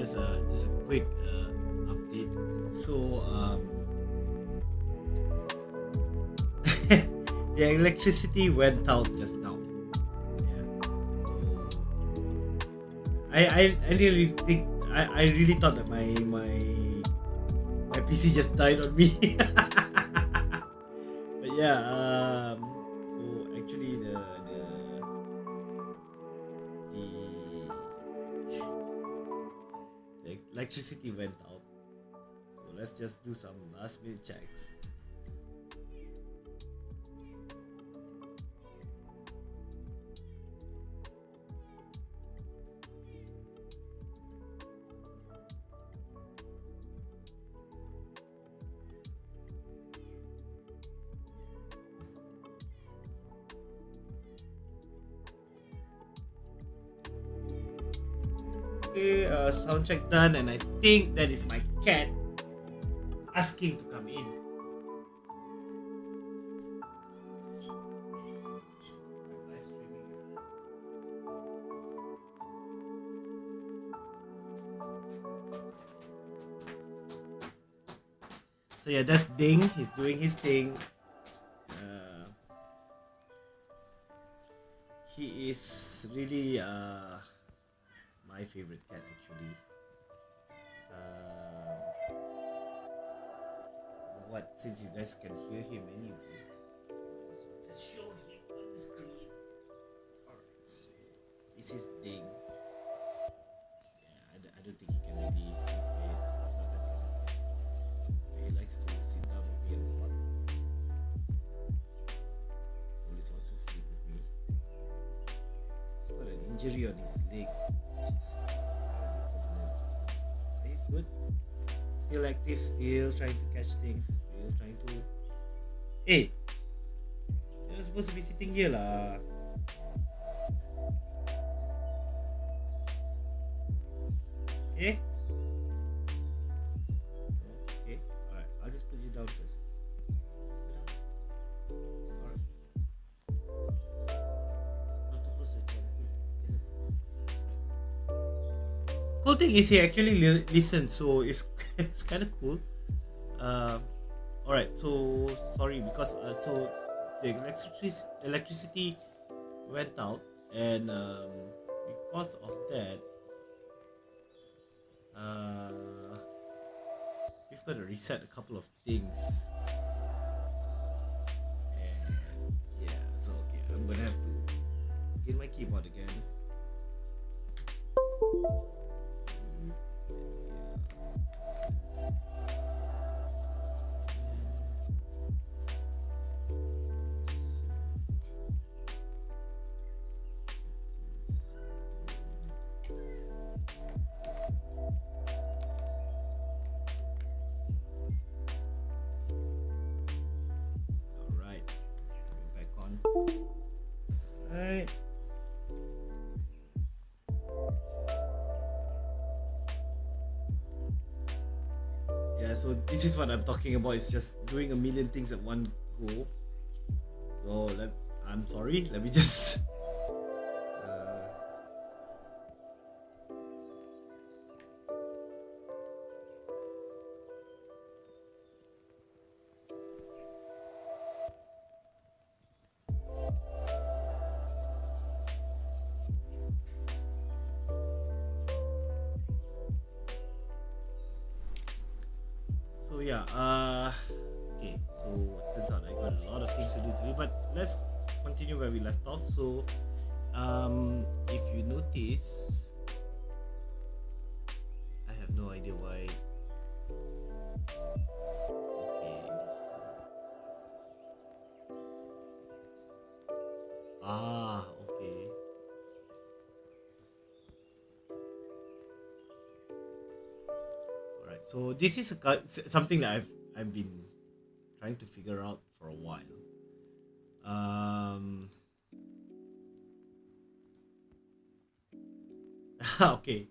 just a quick update. So the electricity went out just now. Yeah. So I really think I really thought that my PC just died on me. But yeah, so actually the electricity went out. So let's just do some last minute checks. Okay, sound check done, and I think that is my cat asking to come in. So yeah, that's Ding. He's doing his thing. He is really my favorite cat actually. What? Since you guys can hear him anyway, just show him on the screen. Alright, so this is Ding. Yeah, I don't think he can really sleep bed. He's not that kind of cat. He likes to sit down with me a lot. Always wants to sleep with me. He's got an injury on his leg, which is a problem. But he's good. Still active, still trying to catch things, still trying to. Hey, you're not supposed to be sitting here lah. Okay. Okay. Alright. I'll just put you down first. Alright. Not too close to the camera. Cool thing is he actually listens, so it's it's kind of cool. Alright, so sorry because so the electricity went out, and because of that, we've got to reset a couple of things. And yeah, so okay, I'm gonna have to get my keyboard again. Right. Yeah, so this is what I'm talking about. It's just doing a million things at one go. So I'm sorry. Let me just. So yeah, okay, so turns out I got a lot of things to do today, but let's continue where we left off. So if you notice, I have no idea why. Okay. Okay. So this is something that I've been trying to figure out for a while. Okay,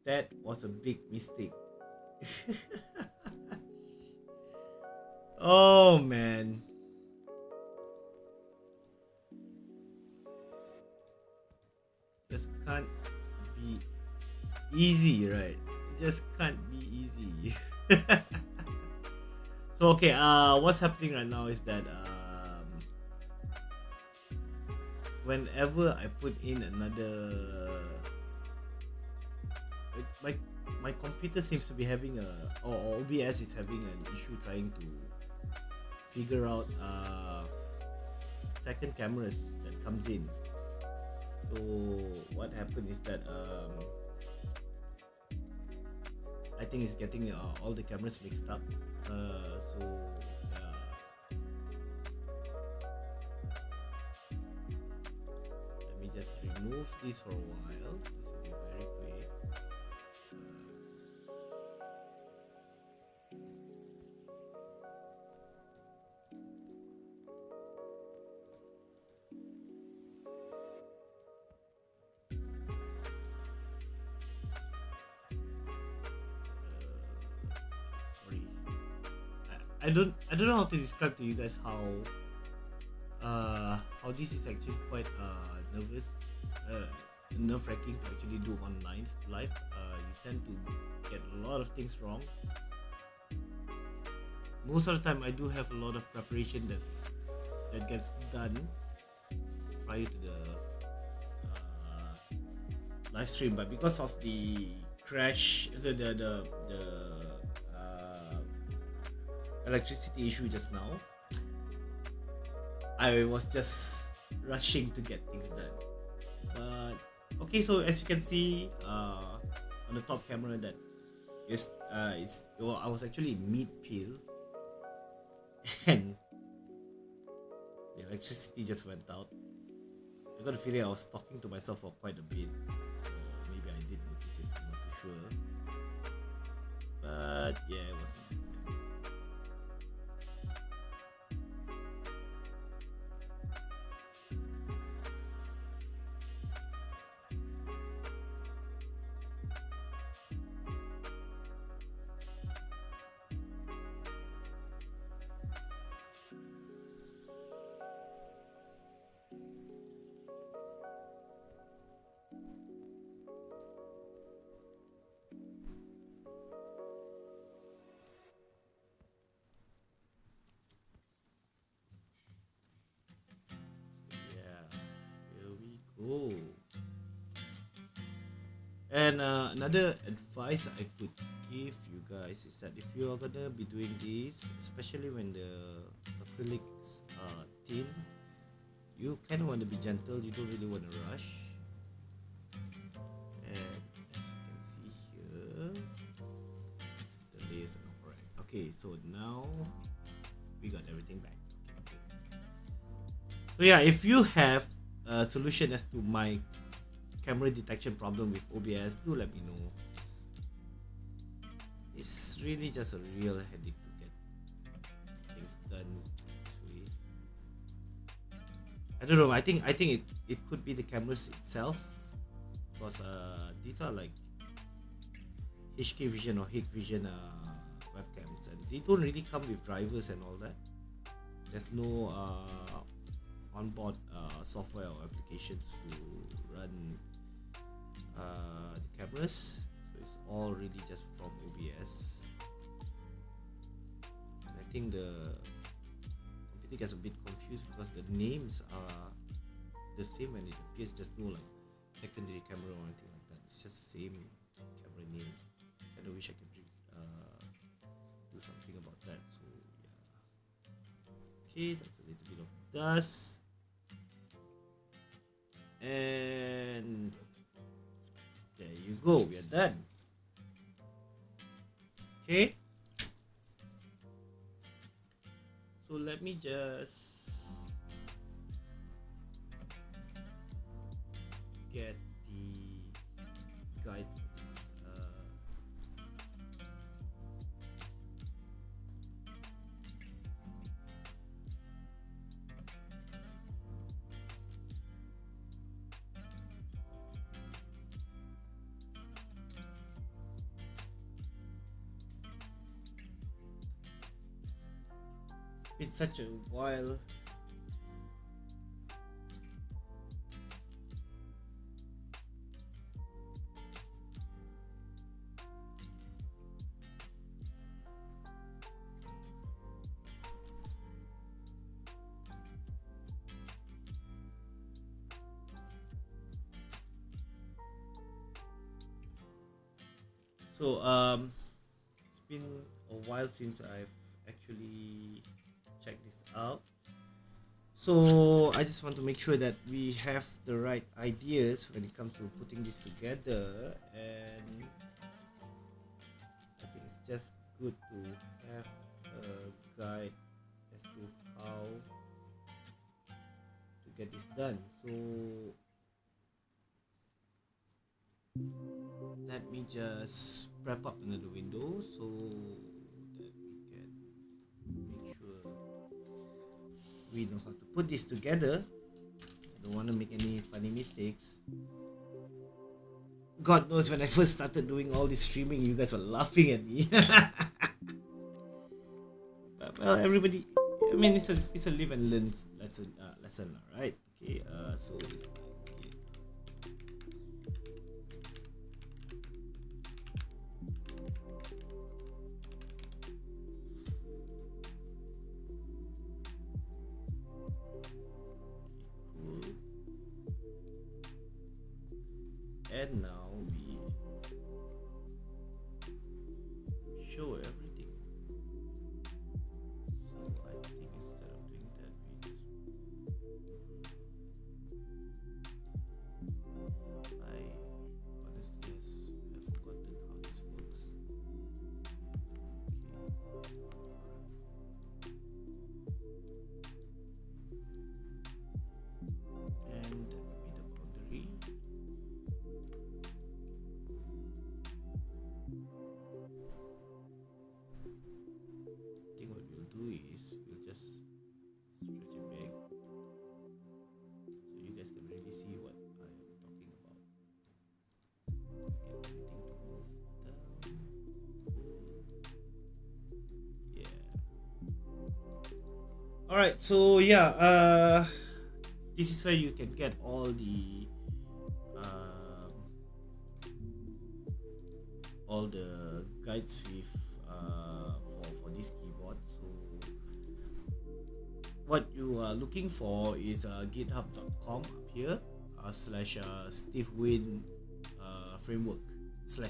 that was a big mistake. Oh man. Just can't be easy, right? It just can't be easy. So okay, what's happening right now is that whenever I put in another, my computer seems to be having or OBS is having an issue trying to figure out second cameras that comes in. So what happened is that I think it's getting all the cameras mixed up. So let me just remove this for a while. This will be very quick. Sorry, I don't know how to describe to you guys how this is actually quite nerve-wracking to actually do online live. You tend to get a lot of things wrong. Most of the time, I do have a lot of preparation that gets done prior to the live stream, but because of the crash, the electricity issue just now, I was just rushing to get things done. But okay, so as you can see on the top camera that I was actually mid peel and the electricity just went out. I got a feeling I was talking to myself for quite a bit. Or maybe I did notice it, I'm not too sure. But yeah, it was. Oh, and another advice I could give you guys is that if you are gonna be doing this, especially when the acrylics are thin, you kind of want to be gentle. You don't really want to rush. And as you can see here, the layers are not correct. Okay, so now we got everything back. Okay. So yeah, if you have a solution as to my camera detection problem with OBS, do let me know. It's really just a real headache to get things done. Actually, I don't know. I think it could be the cameras itself, because these are like HK Vision or Hikvision webcams, and they don't really come with drivers and all that. There's no onboard software or applications to run the cameras, so it's all really just from OBS. And I think the computer gets a bit confused because the names are the same and it appears there's no like secondary camera or anything like that. It's just the same camera name. I wish I could do something about that. So yeah, okay, that's a little bit of dust. And there you go, we are done. Okay, so let me just get the guide. It's such a while. It's been a while since I've actually checked this out. So I just want to make sure that we have the right ideas when it comes to putting this together, and I think it's just good to have a guide as to how to get this done. So let me just wrap up another window so that we can make sure we know how to put this together. I don't want to make any funny mistakes. God knows when I first started doing all this streaming, you guys were laughing at me. But, well, everybody, I mean, it's a live and learn lesson, right? Okay. So this. Okay. Cool. And now we show everything. So I think instead of doing that, we just I honestly have forgotten how this works. Okay. And with the boundary. I think what we'll do is we'll just stretch it back so you guys can really see what I am talking about. Get everything to move down. Yeah. Alright, so yeah, this is where you can get all the guides with for this keyboard. So what you are looking for is github.com up here slash Steve Wynn framework. So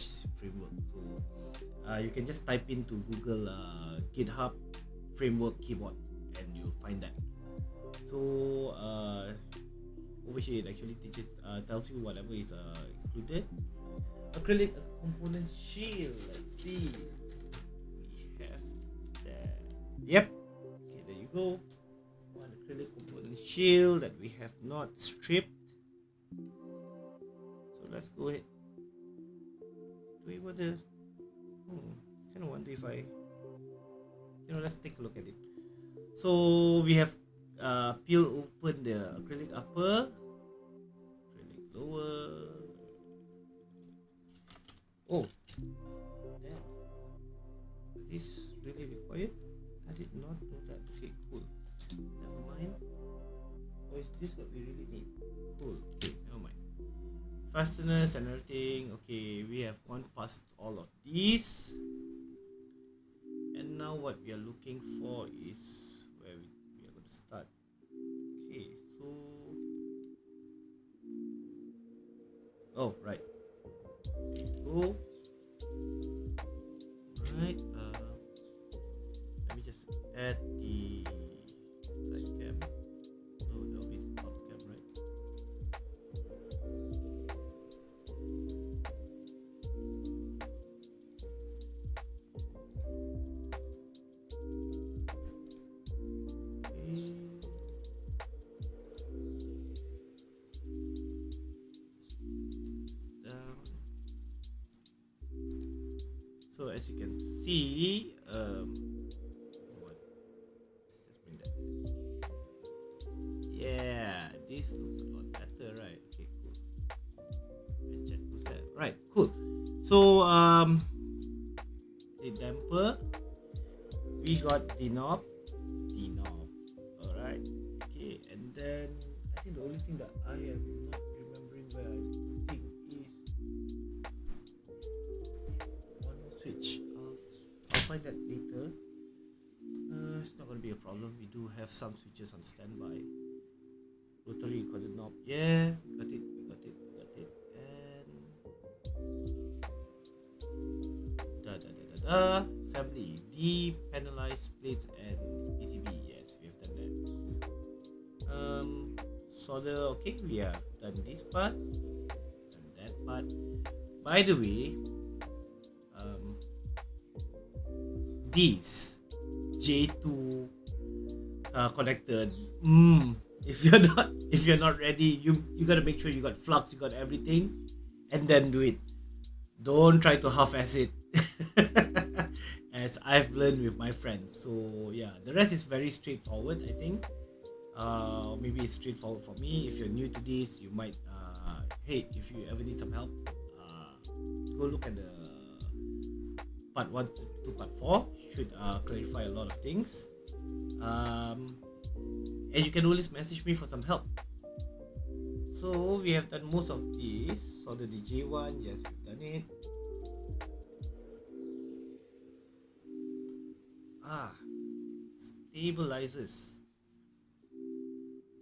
you can just type into Google GitHub framework keyboard and you'll find that. So over here it actually tells you whatever is included. Acrylic component shield. Let's see. We have that. Yep. Okay, there you go. One acrylic component shield that we have not stripped. So let's go ahead. Do we want to? Kind of wonder if let's take a look at it. So we have peel open the acrylic upper, acrylic lower. Oh, damn. Is this really required? I did not know that. Okay, cool. Never mind. Or is this what we really need? Cool. Okay, never mind. Fasteners and everything. Okay, we have gone past all of these. And now what we are looking for is where we are going to start. Okay, so... Oh, right. There you go. Right. Let me just add the side cam. No, that'll be the top cam, right? Okay. So as you can see, let's just bring that. Yeah, this looks a lot better, right? Okay, cool. And check who's that. Right, cool. So the damper, we got the knob. Alright. Okay, and then I think the only thing that I am not remembering where I'm putting is one more switch. I'll find that later. It's not gonna be a problem. We do have some switches on standby. Rotary recorded knob. Yeah, we got it. And assembly, depanelize plates and PCB. Yes, we have done that. Solder. Okay, we have done this part, done that part. By the way, these J2 connector. If you're not ready, you gotta make sure you got flux, you got everything, and then do it. Don't try to half-ass it, as I've learned with my friends. So yeah, the rest is very straightforward. I think. Maybe it's straightforward for me. If you're new to this, you might. Hey, if you ever need some help, go look at the part 1 to part 4. Should clarify a lot of things. And you can always message me for some help. So we have done most of this. Solder the J1, yes, we've done it.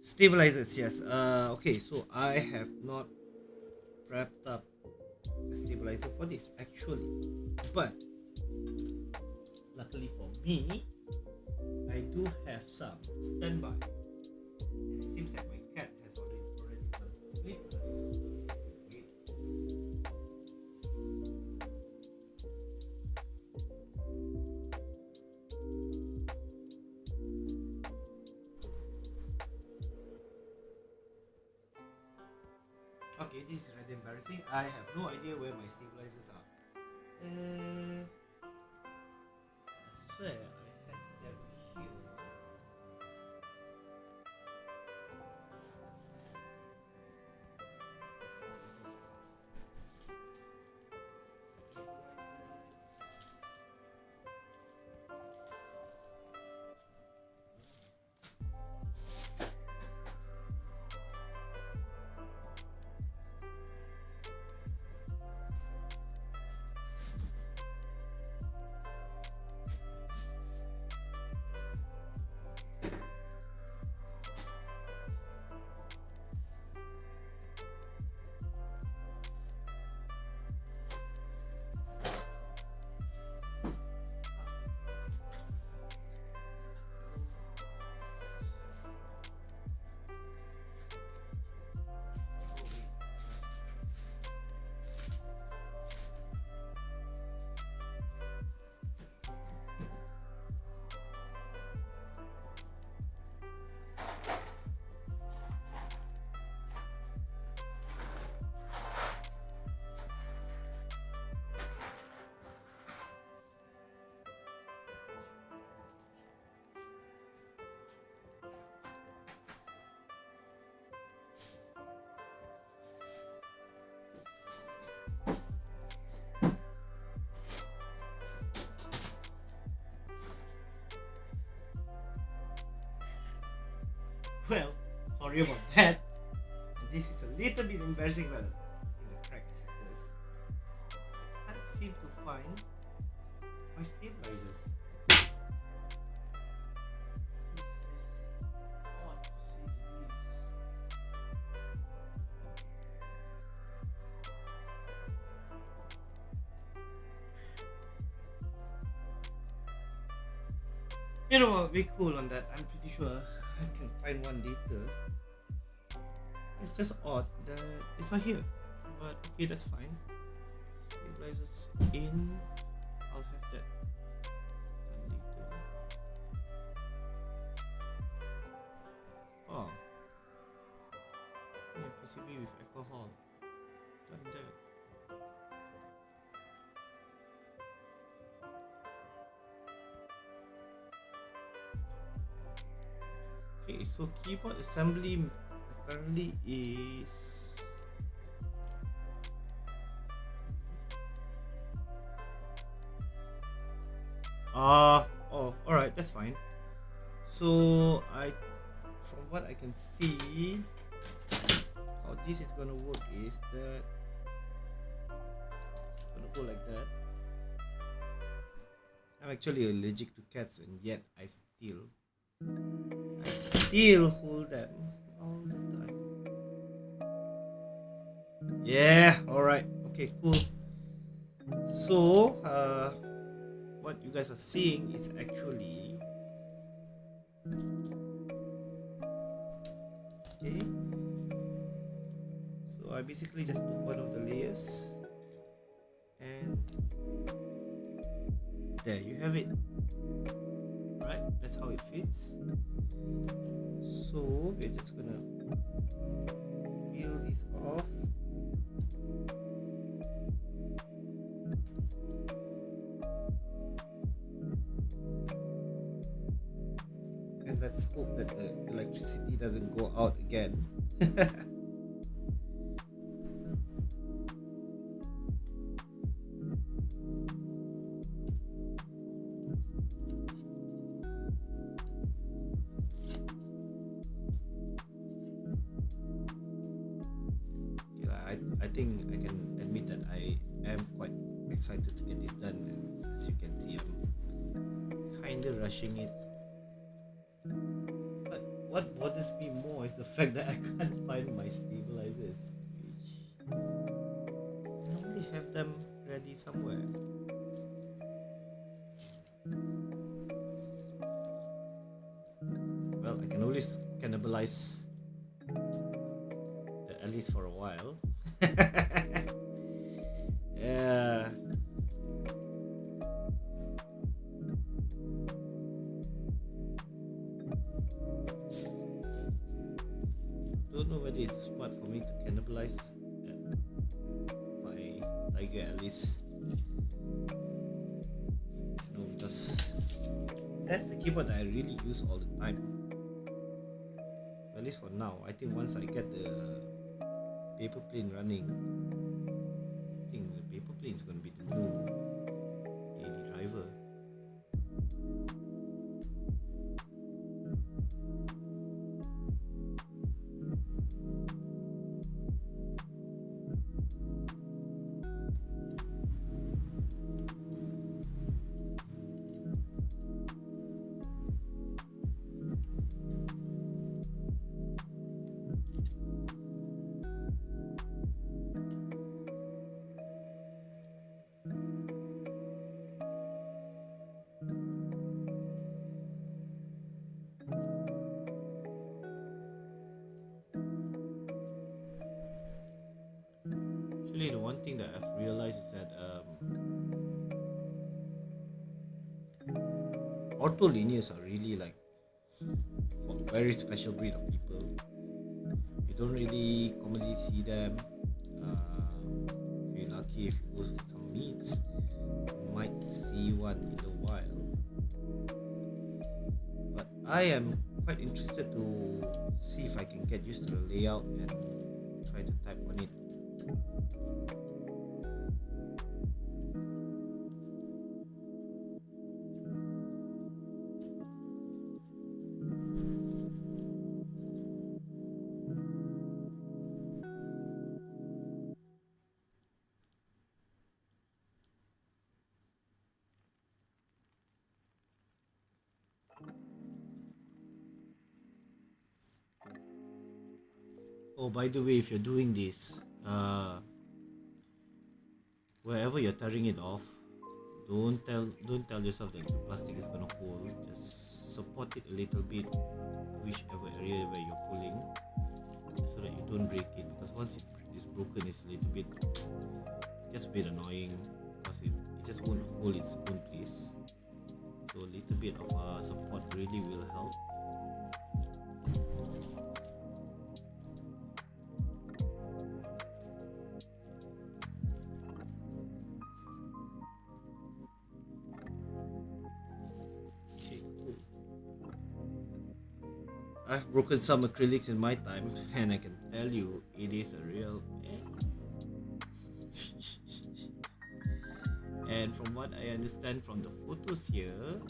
Stabilizers, yes. Okay, so I have not prepped up a stabilizer for this actually, but luckily for me, I do have some standby. And it seems like my cat has already gone to sleep because he's waiting. Okay, this is rather embarrassing. I have no idea where my stabilizers are. I swear I had them here. Well, sorry about that. And this is a little bit embarrassing, but in the practice because I can't seem to find my stabilizers. This is odd to say the least. You know what? Be cool on that. I'm pretty sure I can find one later. It's just odd that it's not here. But okay, that's fine. Stabilizers in. I'll have that done later. Oh. Yeah, PCB with alcohol. Done that. Okay, so keyboard assembly apparently is alright, that's fine. So from what I can see, how this is gonna work is that it's gonna go like that. I'm actually allergic to cats, and yet I still hold them all the time. Yeah, alright. Okay, cool. So what you guys are seeing is actually okay. So I basically just took one of the layers and there you have it. Right, that's how it fits. So we're just gonna peel this off. And let's hope that the electricity doesn't go out again. I think I can admit that I am quite excited to get this done, and as you can see, I'm kinda rushing it. But what bothers me more is the fact that I can't find my stabilizers, which I normally have them ready somewhere. Well, I can always cannibalize the at least for a while. Yeah. Don't know whether it's smart for me to cannibalize my tiger at least. No, because that's the keyboard that I really use all the time. At least for now. I think once I get the paper plane running, I think the paper plane is going to be the new daily driver. Actually, the one thing that I've realized is that auto linears are really like for a very special breed of people. You don't really commonly see them. If you're lucky, if you go for some meets, you might see one in the wild. But I am quite interested to see if I can get used to the layout and try to type on it. Oh, by the way, if you're doing this, wherever you're tearing it off, don't tell yourself that the plastic is gonna hold. Just support it a little bit, whichever area where you're pulling, so that you don't break it. Because once it is broken, it's a little bit just a bit annoying because it just won't hold its own place. So a little bit of support really will help. I've broken some acrylics in my time, and I can tell you it is a real and from what I understand from the photos here,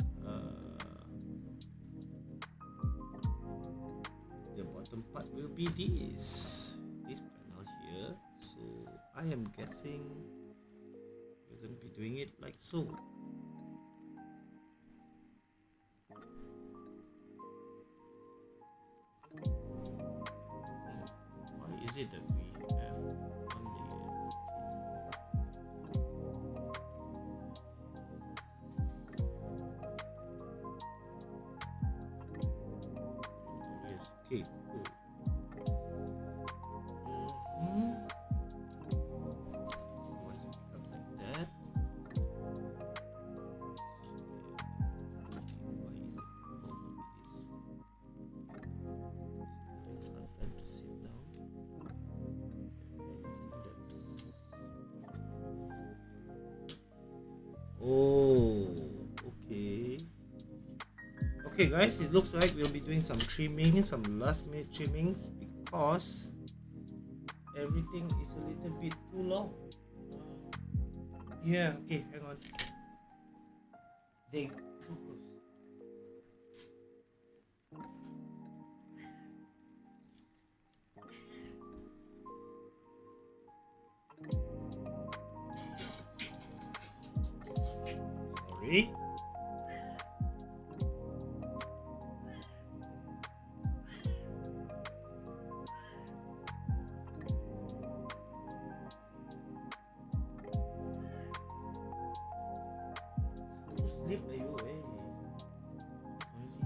the bottom part will be this panel here. So I am guessing we're going to be doing it like so. Why is it that we have one layer? Oh, okay. Okay, guys, it looks like we'll be doing some trimming, some last minute trimmings because everything is a little bit too long. Yeah, okay, hang on. They too close. Sorry. Go to sleep, are you? Hey. Noisy.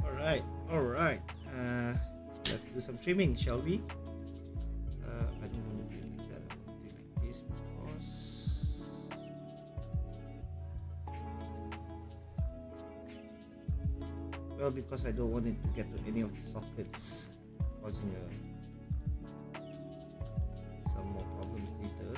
Alright, alright. Let's do some trimming, shall we? I don't want to do it like that. I want to do it like this because because I don't want it to get to any of the sockets, causing some more problems later.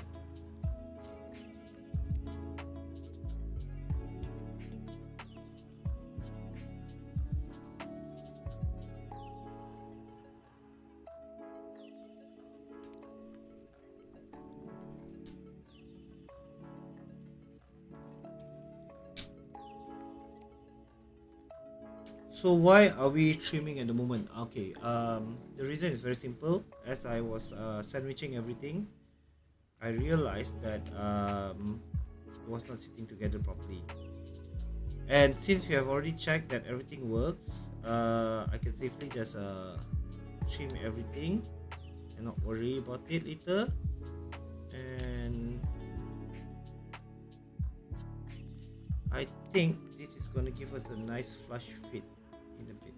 So why are we trimming at the moment? Okay, the reason is very simple. As I was sandwiching everything, I realized that it was not sitting together properly. And since we have already checked that everything works, I can safely just trim everything and not worry about it later. And I think this is gonna give us a nice flush fit in a bit.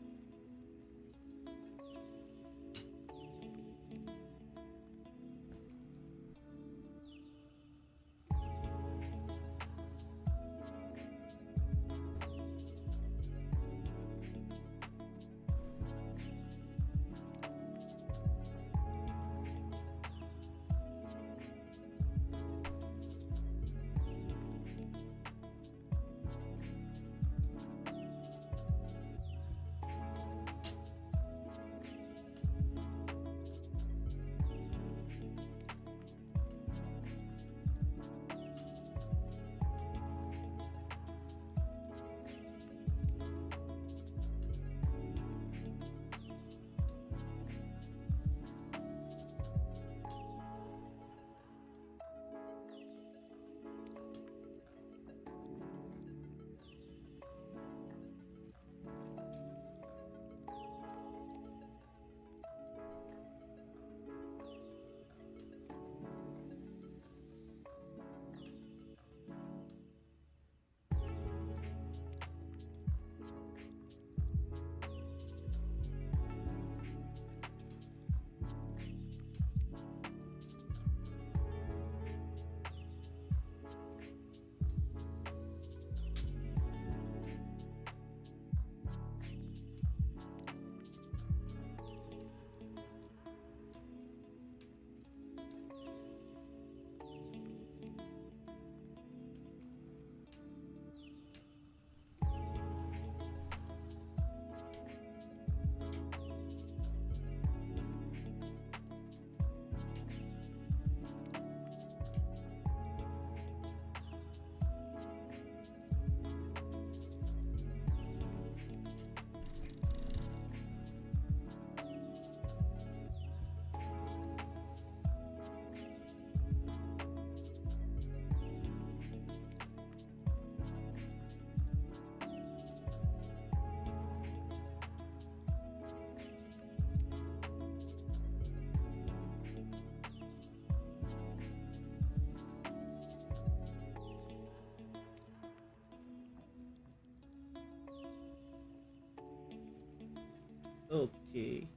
Okay.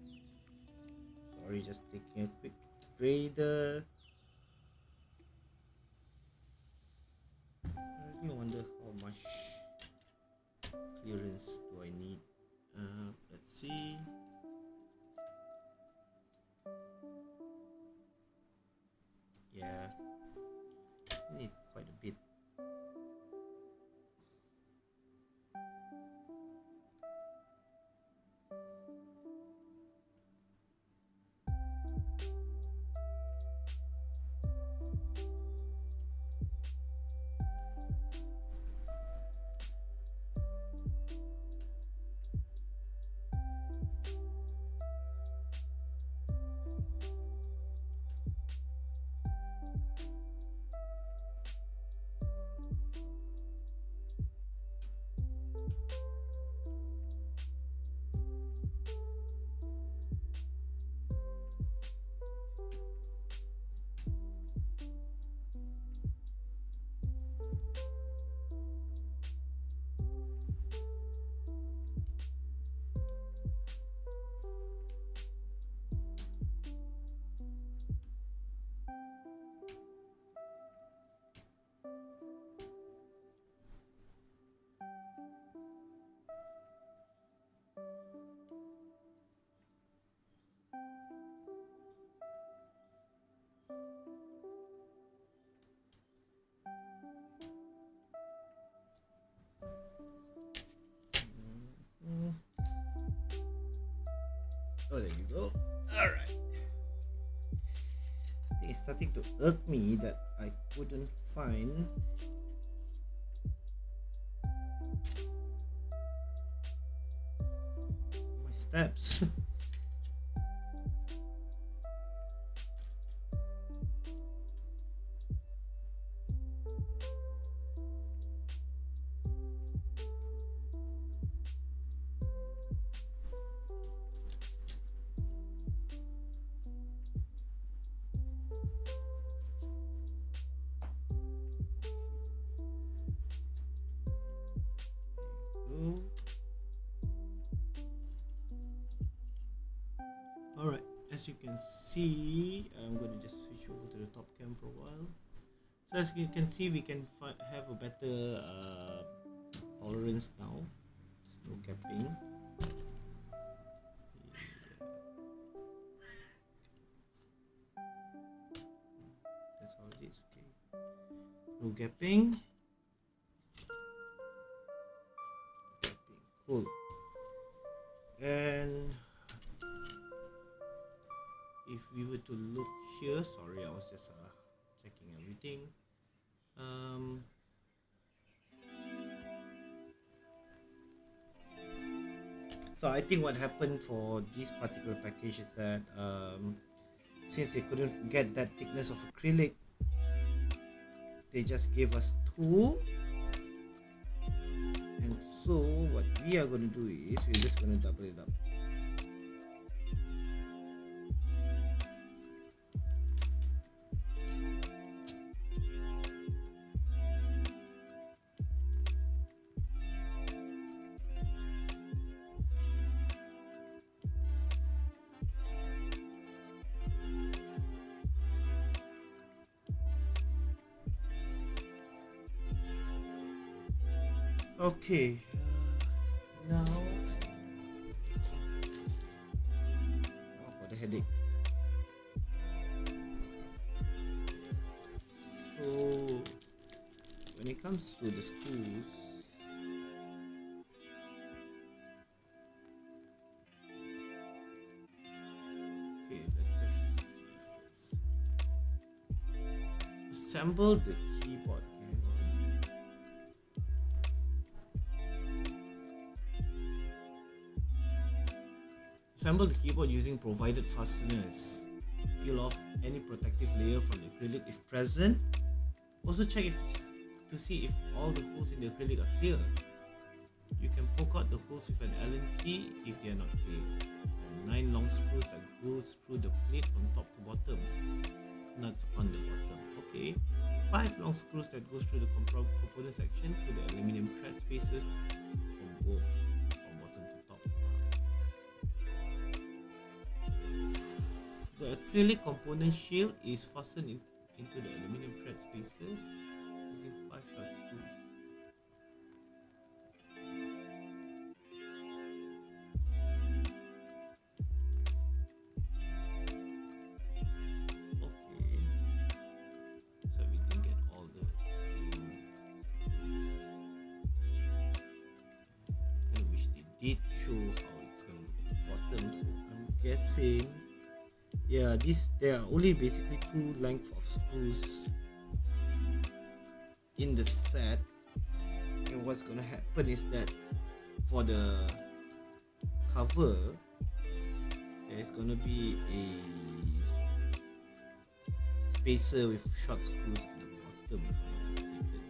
Sorry, just taking a quick breather. I really wonder how much clearance do I need. Let's see. Yeah, I need quite a bit. Oh, there you go. All right. I think it's starting to irk me that I couldn't find my steps. Alright, as you can see, I'm going to just switch over to the top cam for a while. So as you can see, we can have a better tolerance now. There's no gapping. That's how it is, okay. No gapping. Cool. And if we were to look here, sorry, I was just checking everything. So I think what happened for this particular package is that since they couldn't get that thickness of acrylic, they just gave us two. And so what we are going to do is we're just going to double it up. Okay, now for the headache. So when it comes to the screws, okay, let's just see first. Assemble the keyboard. Assemble the keyboard using provided fasteners. Peel off any protective layer from the acrylic if present. Also check to see if all the holes in the acrylic are clear. You can poke out the holes with an Allen key if they are not clear. And 9 long screws that goes through the plate from top to bottom. Nuts on the bottom. Okay. 5 long screws that goes through the component section through the aluminium thread spaces from bottom to top. acrylic component shield is fastened into the aluminum thread spaces using 5 short screws. Okay, so we didn't get all the same. I kind of wish they did show how it's gonna look at the bottom. So I'm guessing, yeah, there are only basically 2 lengths of screws in the set, and what's gonna happen is that for the cover there's gonna be a spacer with short screws at the bottom, if I'm not mistaken.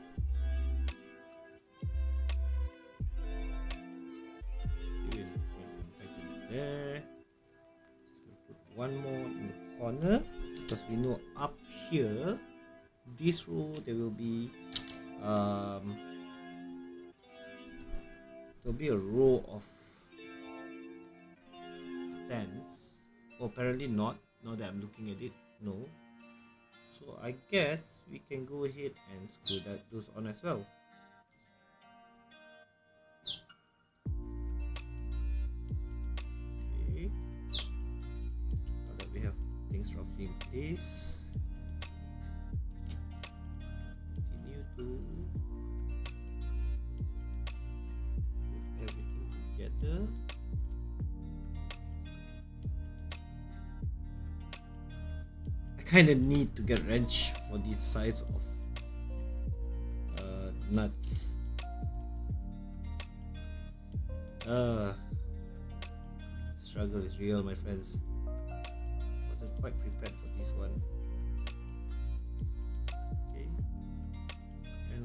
Okay, let's tighten it there. Just gonna put one more in the corner, because we know up here, this row, there will be there'll be a row of stands. Oh, apparently not, now that I'm looking at it, no. So I guess we can go ahead and screw those on as well. Okay, now that we have things roughly in place, continue to put everything together. I kind of need to get a wrench for this size of nuts. Struggle is real, my friends. Wasn't quite prepared for this one. Okay, and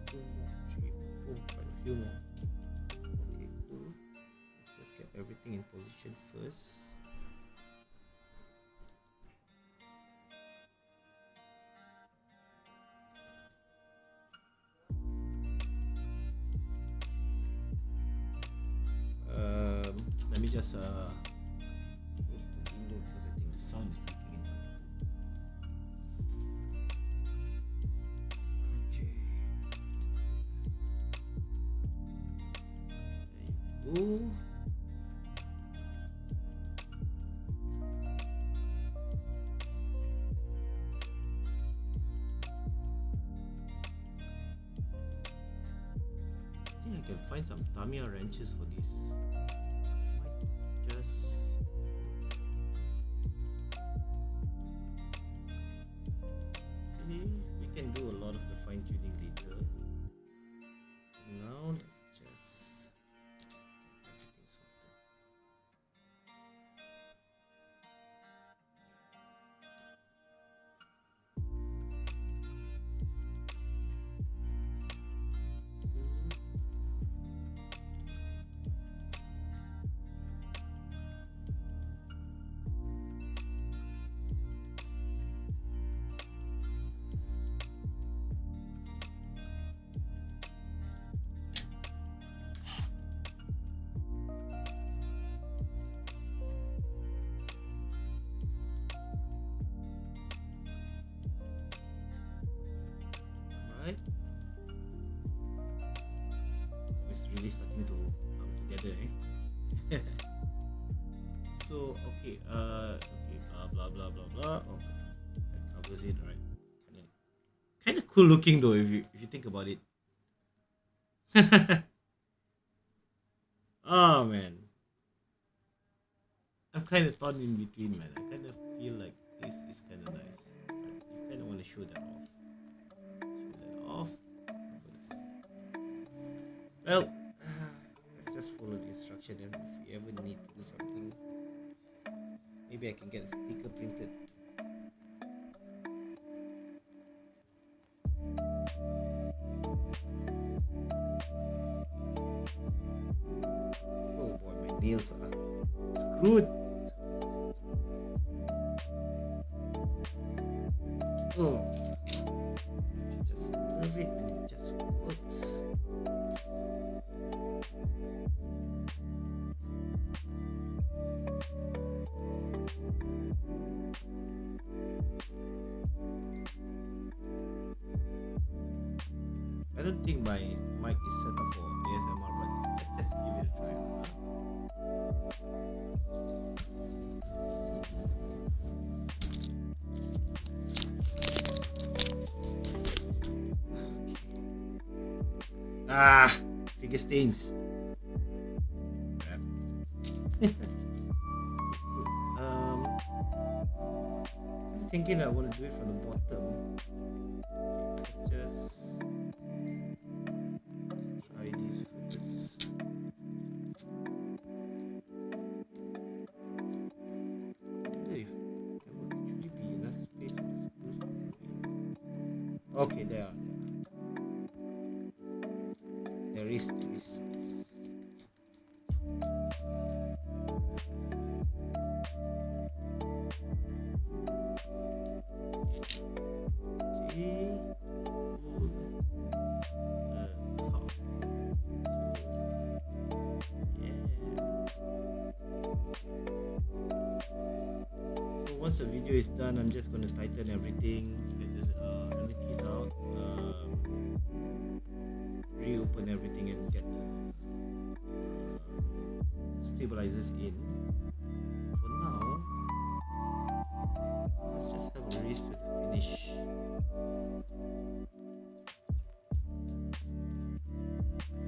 2 more, 3 more, quite a few more. Okay, cool. Let's just get everything in position first. Let me just close the window because I think the sound is leaking in. Okay, there you go. I think I can find some Tamiya wrenches for this. Just see, we can do a lot of the fine tuning later. Now let's just get everything sorted. Right? It's really starting to come together, eh? So okay, blah blah blah blah. Oh, that covers it, right? Kind of cool looking though, if you think about it. Oh man, I'm kind of torn in between, man. I kind of feel like this is kind of nice, but you kind of want to show that off. Well, let's just follow the instruction, and if we ever need to do something, maybe I can get a sticker printed. Oh boy, my nails are screwed. Oh, I just love it when it just works. don't think my mic is set up for ASMR, but let's just give it a try. Figure stains. Crap. I'm thinking I want to do it from the bottom. Let's just try these first. I wonder if there would actually be enough space for the screws to go in. Okay, there are. There is space. Okay. So once the video is done, I'm just going to tighten everything, get the keys out, reopen everything and get the stabilizers in. For now, let's just have a race to the finish.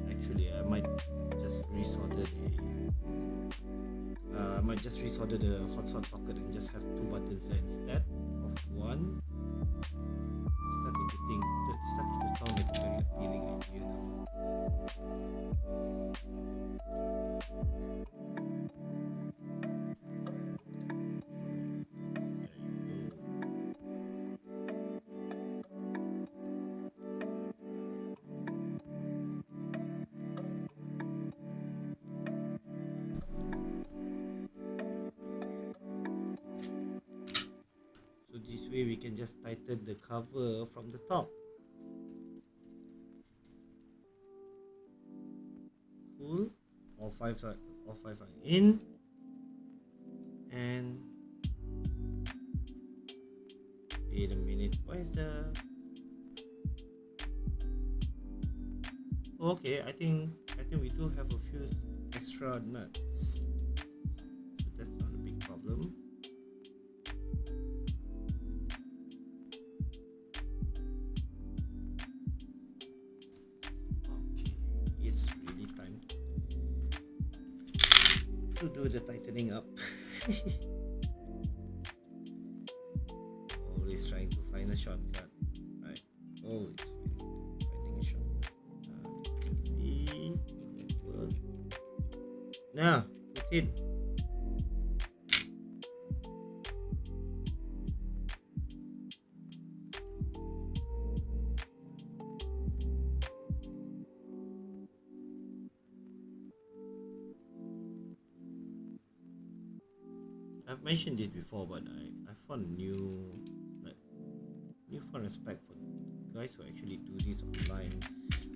Actually, I might just resolder the hot swap socket and just have two buttons there instead of one. Starting to sound like a very appealing idea now. So this way we can just tighten the cover from the top. Cool. All five are in. And wait a minute. Why is the okay? I think we do have a few extra nuts, so that's not a big problem. To do the tightening up. Always trying to find a shortcut, right? Always finding a shortcut. Let's just see. Work. Now, put in. I've mentioned this before, but I found newfound respect for guys who actually do this online,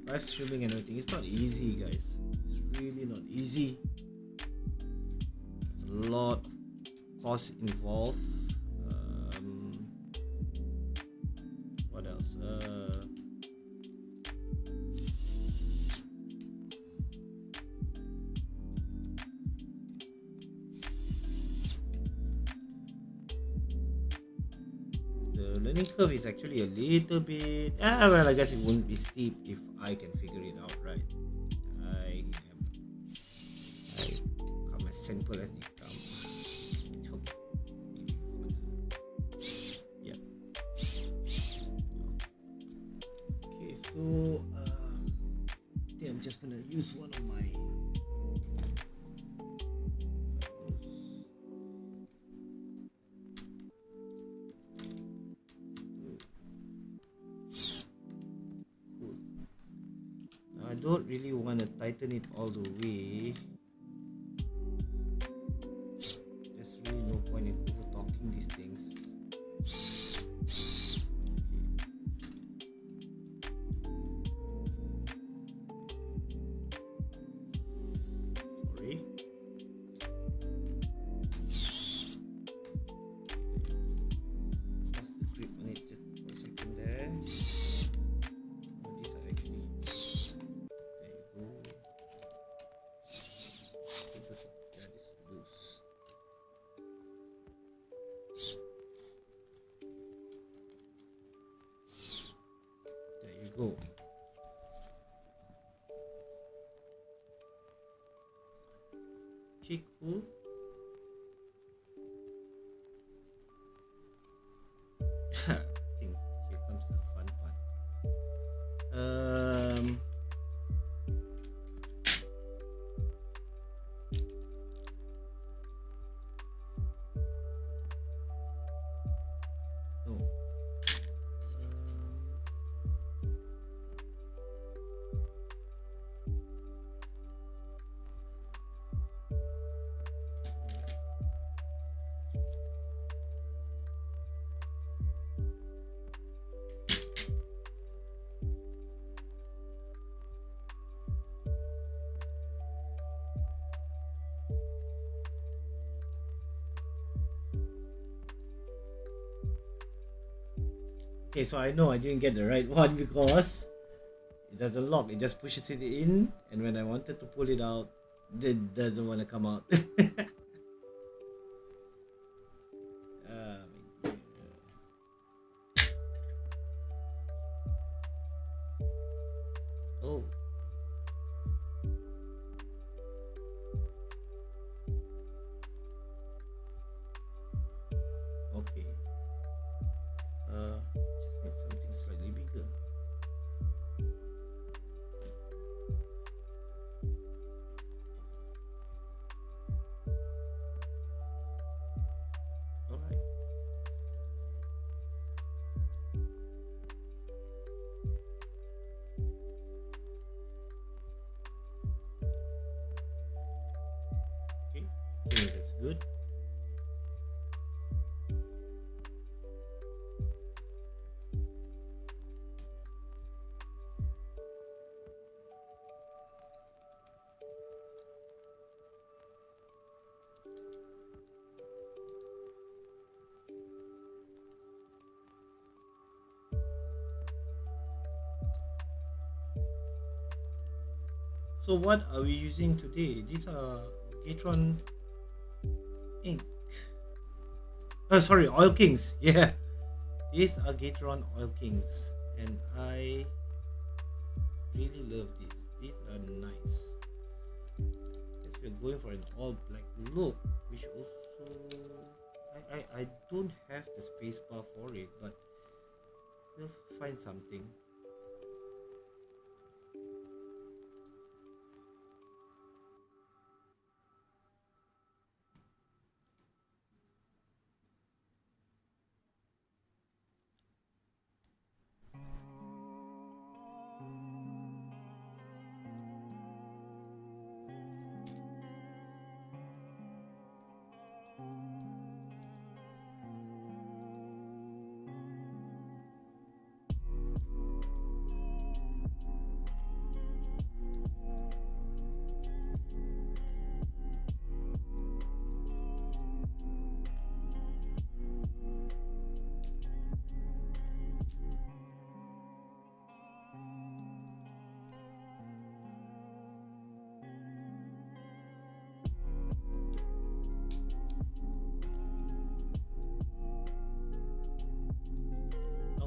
live streaming and everything. It's not easy, guys. It's really not easy. There's a lot of costs involved. What else? Learning curve is actually a little bit well, I guess it won't be steep if I can figure it out, right? I come as simple as they come. Yeah. Okay, so I think I'm just gonna use one of my I don't really want to tighten it all the way. There's really no point in over talking these things. Sorry. Lost the grip on it just for a second there. Oh, these are actually go. Okay, cool. I think here comes the fun part. No. Okay, so I know I didn't get the right one because it doesn't lock. It just pushes it in, and when I wanted to pull it out, it doesn't want to come out. My dear. Oh. Okay. Just make something slightly bigger. Alright. Okay, that's good. So what are we using today? These are Gatron ink. Oh, sorry, Oil Kings. Yeah, these are Gatron Oil Kings, and I really love these. These are nice. Yes, we're going for an all black look, which also I don't have the space bar for it, but we'll find something.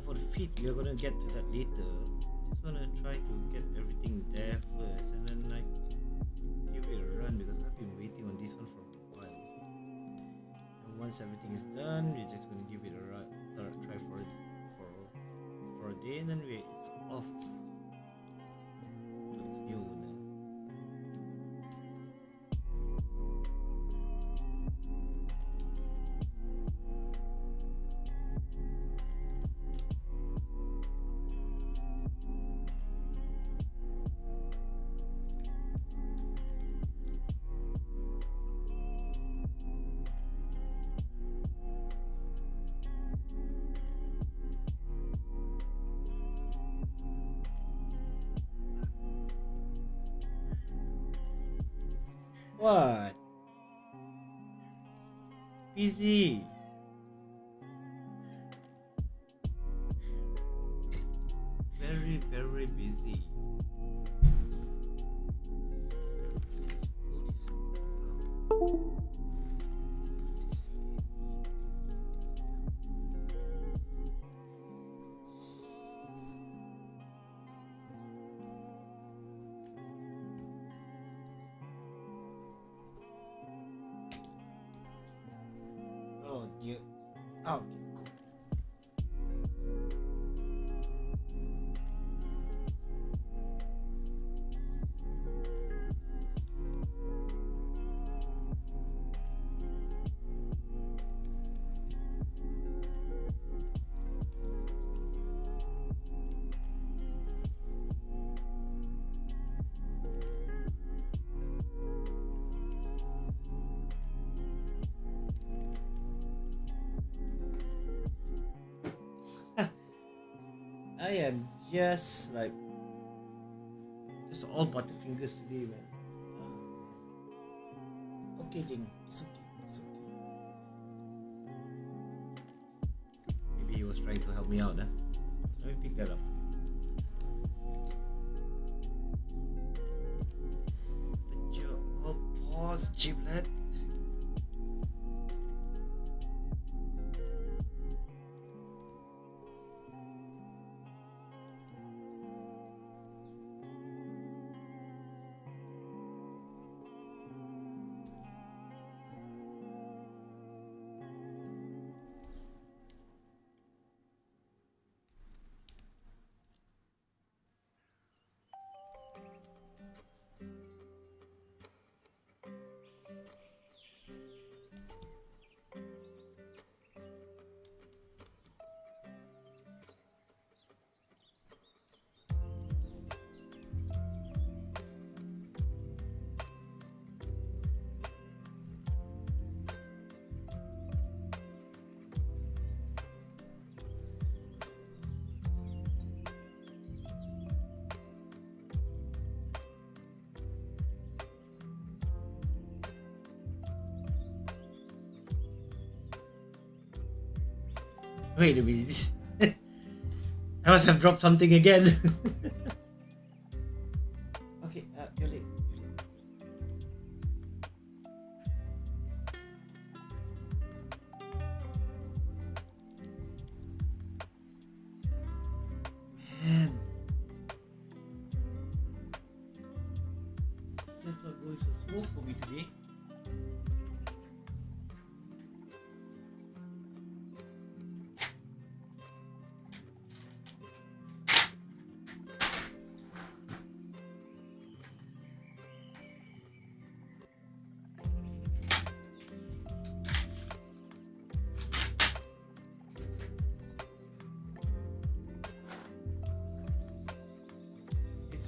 For the feet, we are gonna get to that later. Just gonna try to get everything there first, and then like give it a run because I've been waiting on this one for a while. And once everything is done, we're just gonna give it a run, try for it for a day, and then it's off to its new owner. What? Busy. Very, very busy. Let's just pull this out. Put this in. Yeah. Okay, cool. I am just like just all butterfingers today, man. Okay, Jing, it's okay. It's okay. Maybe he was trying to help me out, huh? Let me pick that up. But you're all paws, Giblet. Wait a minute. I must have dropped something again. Okay, you're late. Man. It's just not going so smooth for me today.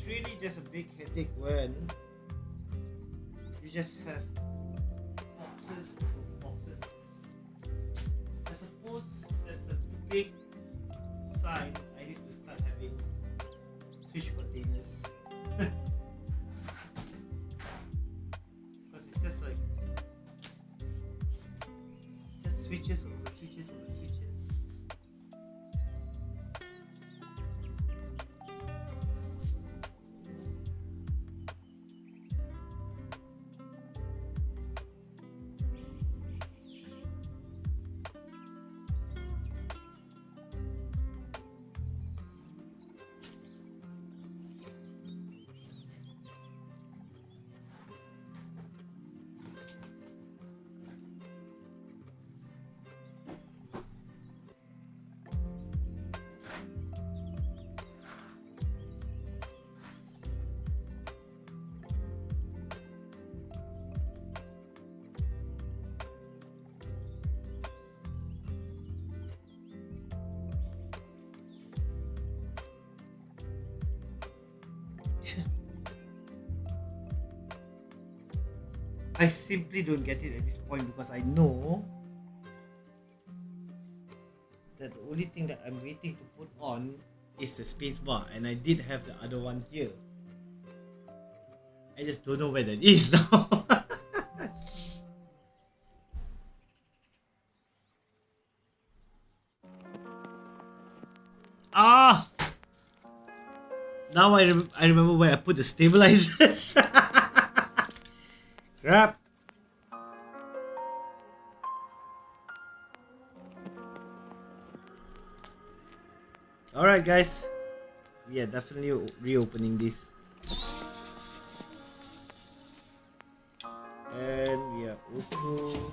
Really just a big headache when you just have boxes of boxes. I suppose there's a big sign I need to start having switch containers. Because it's just like just switches over switches over switches. I simply don't get it at this point because I know that the only thing that I'm waiting to put on is the space bar, and I did have the other one here. I just don't know where that is now. Ah! Now I remember where I put the stabilizers. Crap. Alright guys, we are definitely reopening this. And we are also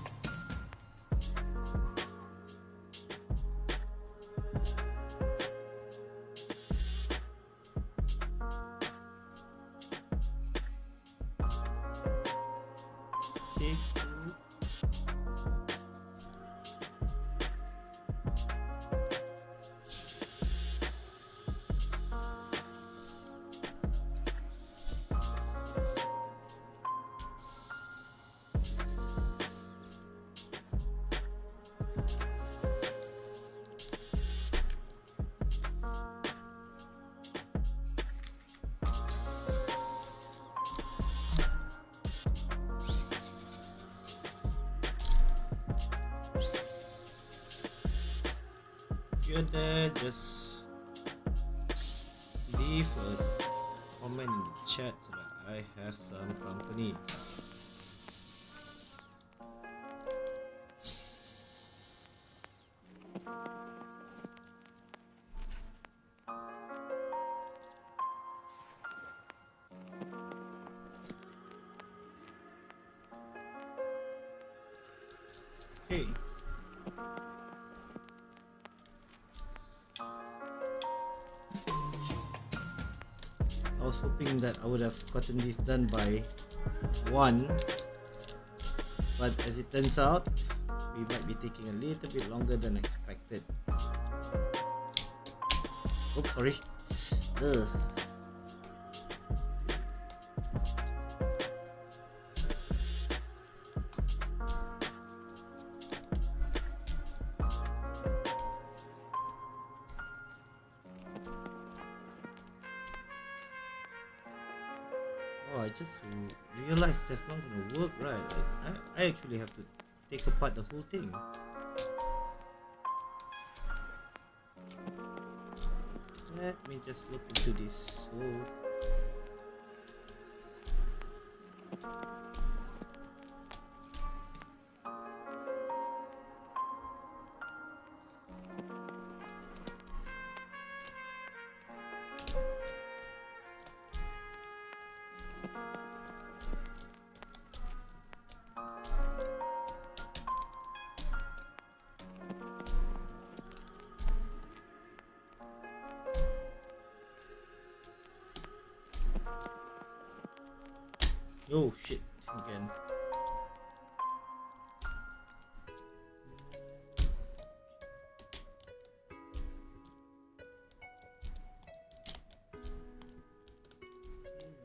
you're there, just leave a comment in the chat so that I have some company. Okay. I was hoping that I would have gotten this done by 1, but as it turns out, we might be taking a little bit longer than expected. Oops, sorry. Ugh. Oh, I just realized that's not gonna work, right? I actually have to take apart the whole thing. Let me just look into this. Oh shit, again.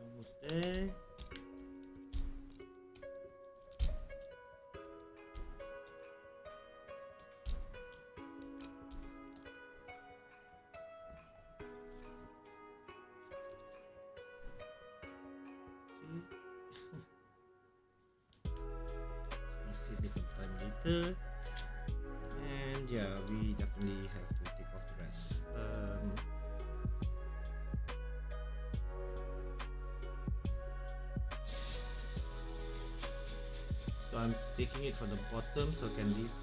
Almost there. Save me some time later, and yeah, we definitely have to take off the rest. So I'm taking it from the bottom, so I can leave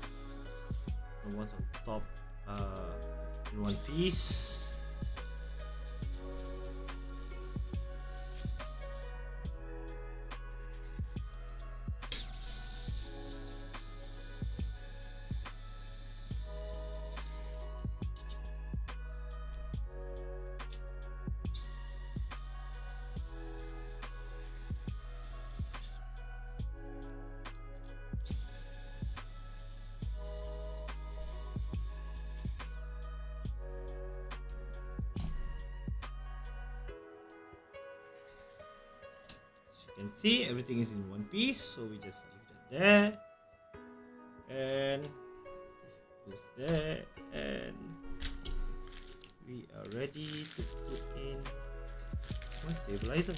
the ones on top in one piece. Can see everything is in one piece, so we just leave that there, and this goes there, and we are ready to put in one stabilizer.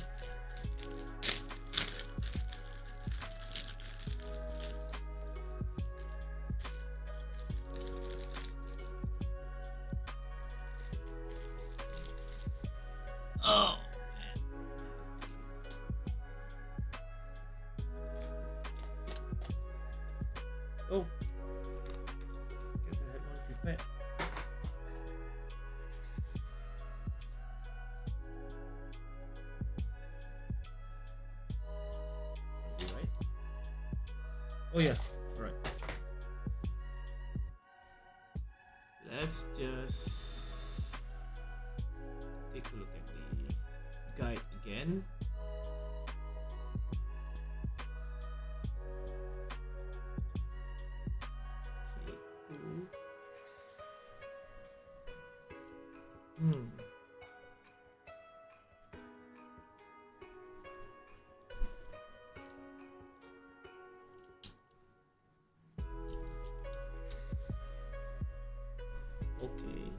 Oh. Oh, guess I had one prepared. Right? Oh yeah, right. Let's just take a look at the guide again. Okay.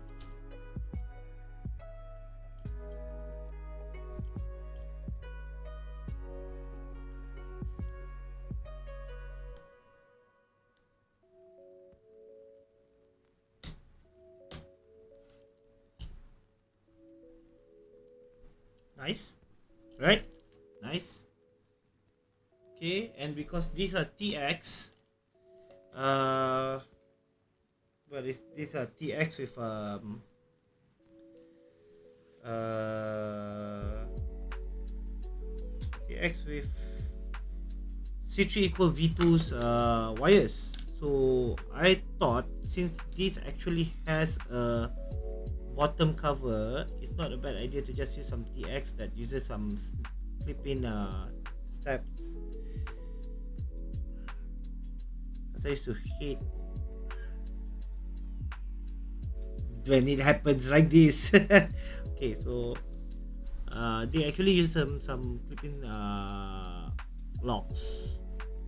Nice, right? Nice. Okay, and because these are TX, these are TX with TX with C3 equal V2's wires. So I thought since this actually has a bottom cover, it's not a bad idea to just use some TX that uses some clip-in steps. Because I used to hate when it happens like this. Okay, so they actually use some clip-in locks.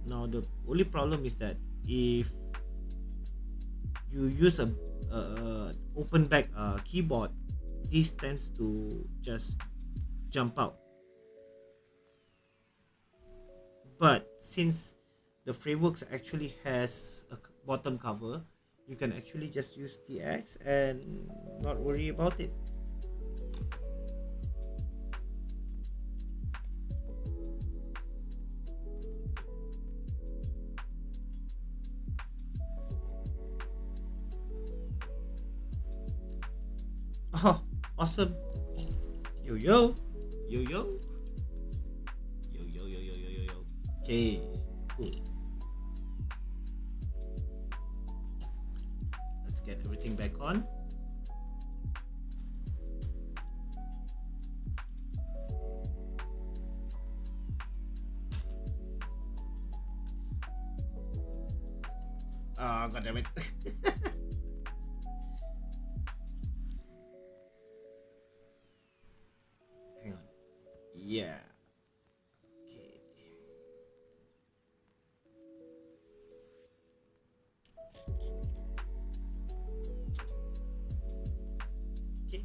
Now the only problem is that if you use a open back keyboard, this tends to just jump out. But since the frameworks actually has a bottom cover, you can actually just use TX and not worry about it. Oh, awesome. Yo yo. Yo yo. Yo yo yo yo yo yo yo. Okay, cool. Let's get everything back on. Oh, god damn it. Hang on. Yeah. Okay. Okay.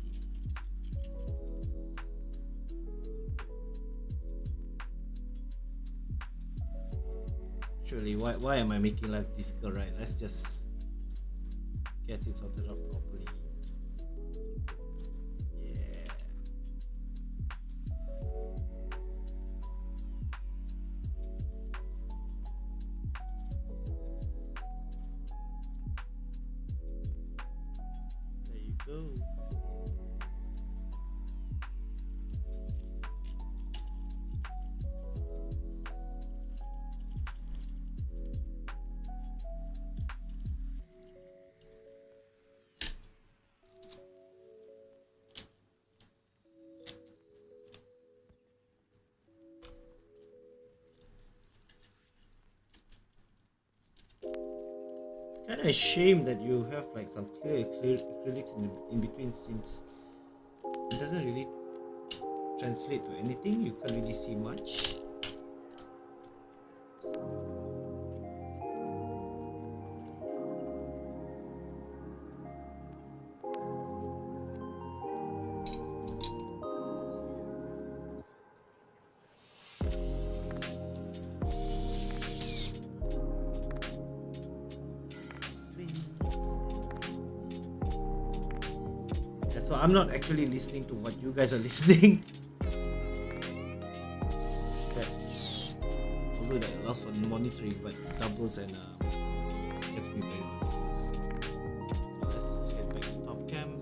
Surely, why am I making life difficult, right? Let's just get it sorted out properly. Yeah. There you go. Kind of a shame that you have like some clear acrylics in between, since it doesn't really translate to anything. You can't really see much. So I'm not actually listening to what you guys are listening. Although that allows for monitoring, but doubles and gets me very confused. So let's just get back to top cam.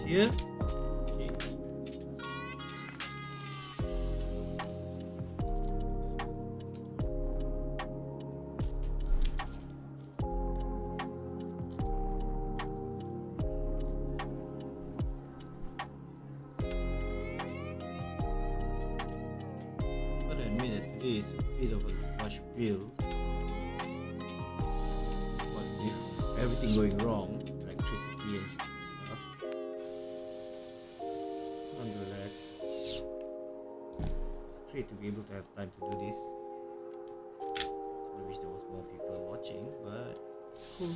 here. Okay. Gotta admit that today is a bit of a rush build. What with everything going wrong, electricity and stuff. Nonetheless, it's great to be able to have time to do this. I wish there was more people watching, but cool.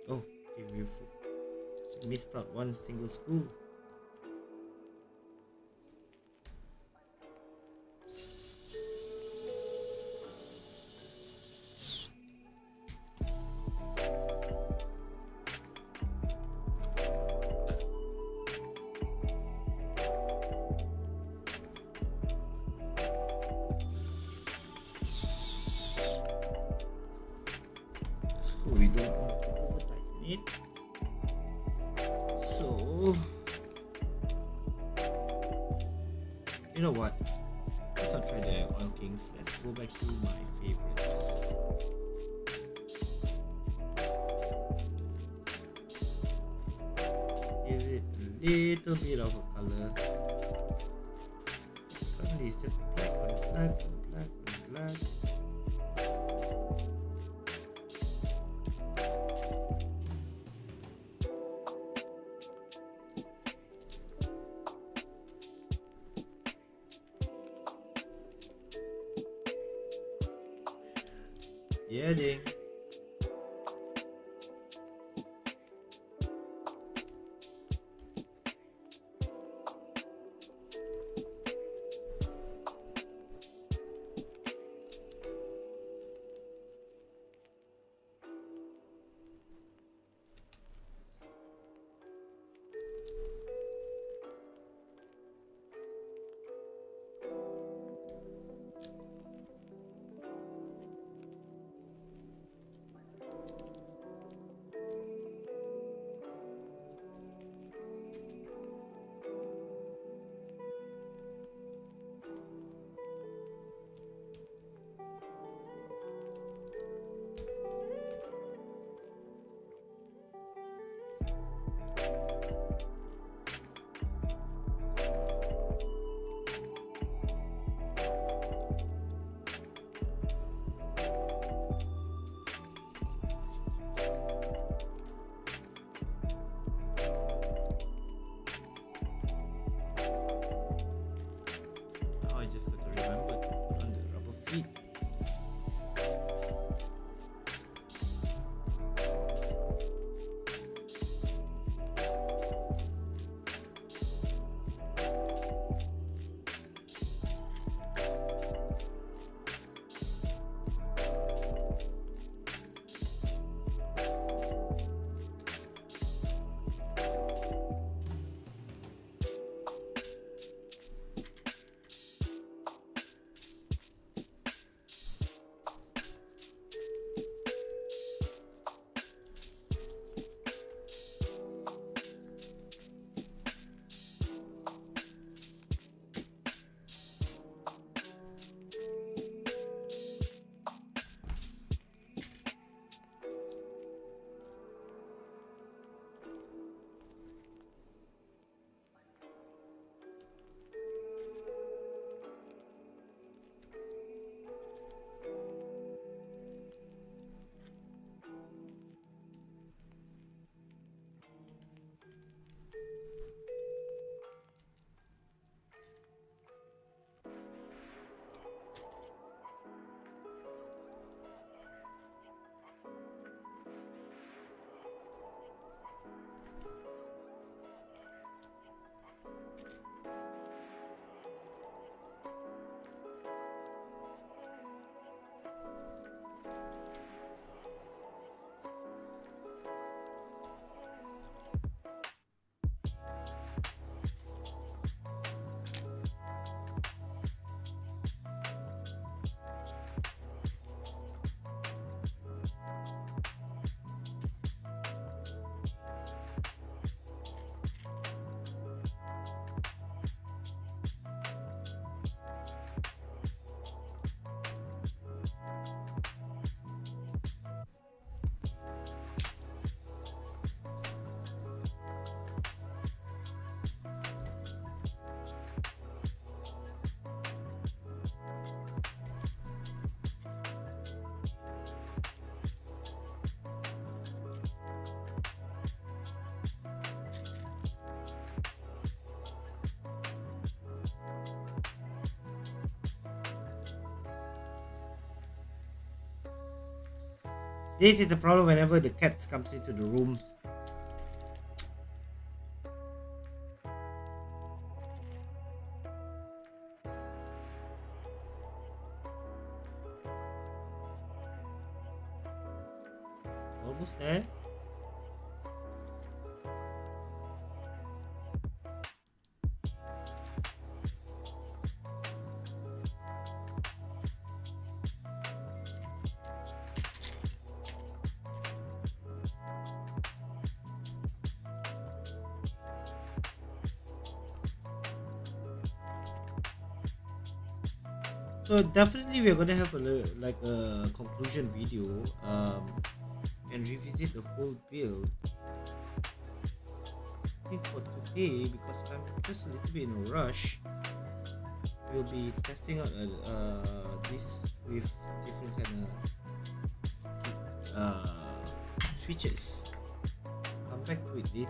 Oh, okay, we missed out one single screw. So we don't want to over tighten it. So you know what? Let's not try the oil kings. Let's go back to my favorites. Give it a little bit of a color. Currently it's just black on black on black on black. Yeah, ding. I just got to remember to put on the rubber feet. This is the problem whenever the cats comes into the rooms. Almost there. So definitely we're gonna have a conclusion video and revisit the whole build. I think for today, because I'm just a little bit in a rush, we'll be testing out this with different kind of switches. Come back to it later,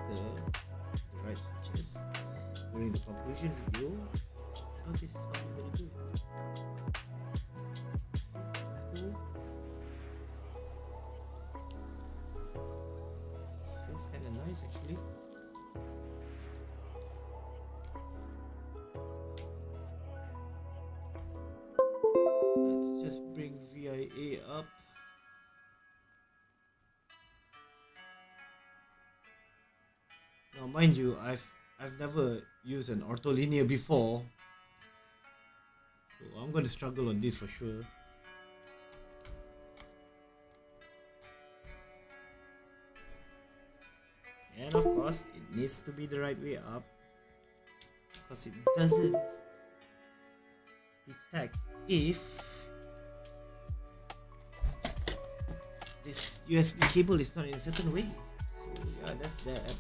the right switches during the conclusion video. Now this is how we're gonna do it. Feels kind of nice actually. Let's just bring VIA up. Now mind you, I've never used an ortholinear before, so I'm going to struggle on this for sure. And of course, it needs to be the right way up, because it doesn't detect if this USB cable is not in a certain way. So yeah, that's that.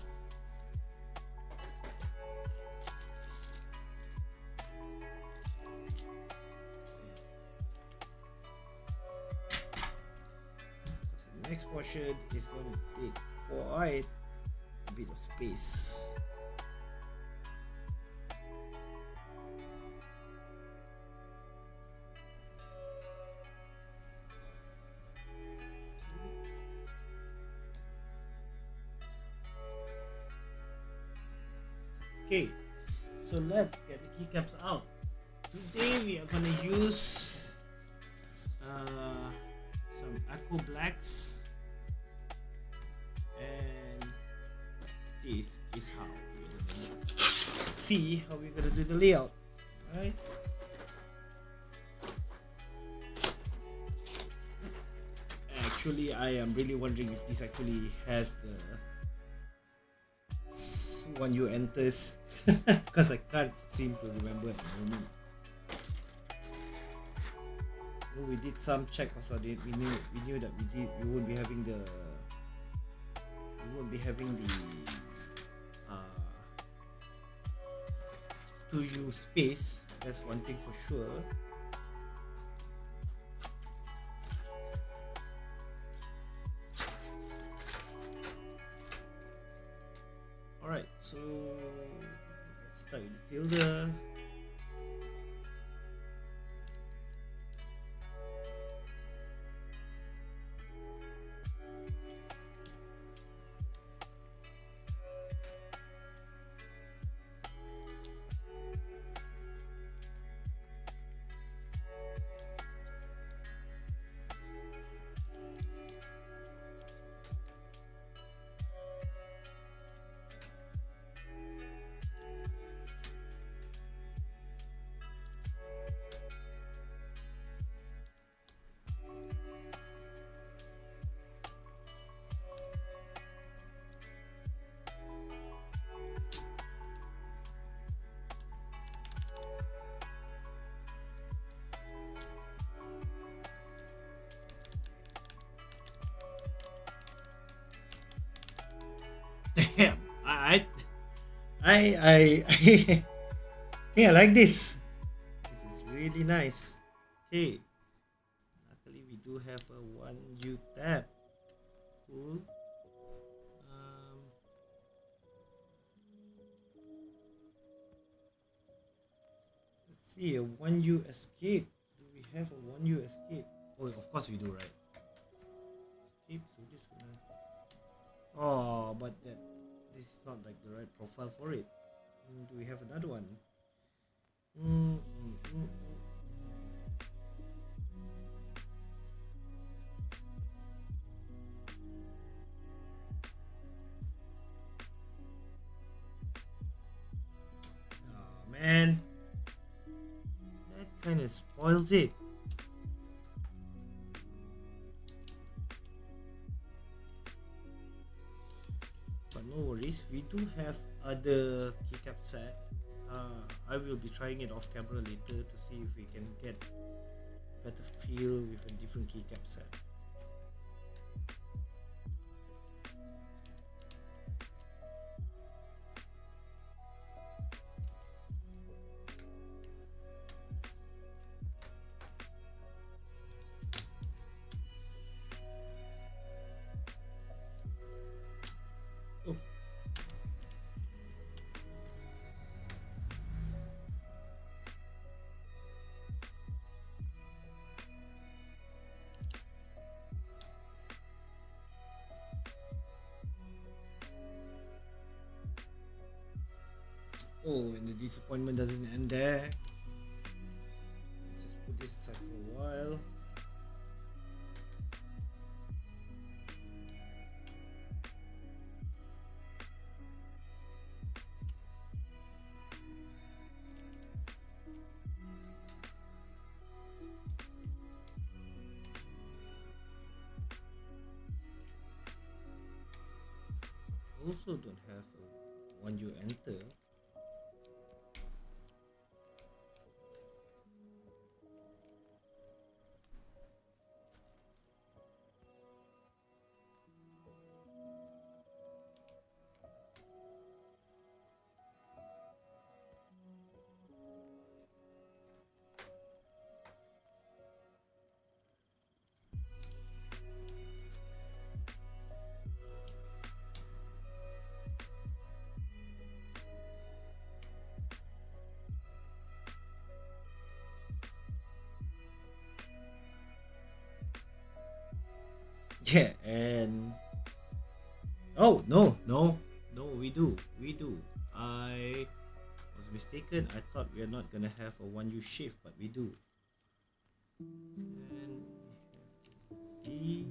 The next portion is going to take quite a bit of space. Okay, so let's get the keycaps out. Today we are gonna use some Aqua Blacks, and this is how we're gonna see how we're gonna do the layout, right? Actually, I am really wondering if this actually has the one you enters, because I can't seem to remember at the moment. We did some check also. We knew that we won't be having the to use space. That's one thing for sure. Alright, so let's start with the tilde. Damn, I think I like this. This is really nice. Okay, luckily we do have a 1U tab. Cool. Let's see, a 1U escape. Do we have a 1U escape? Oh, of course we do, right? escape. So this gonna. Oh, but this is not like the right profile for it. Do we have another one? Mm, mm, mm, mm. Oh man, that kind of spoils it. But no worries, we do have other keycap set. I will be trying it off camera later to see if we can get better feel with a different keycap set. Oh. Oh, and the disappointment doesn't end there. Let's just put this aside for a while. Also don't have when you enter. Yeah, and oh no, we do. I was mistaken. I thought we are not gonna have a 1U shift, but we do. And see.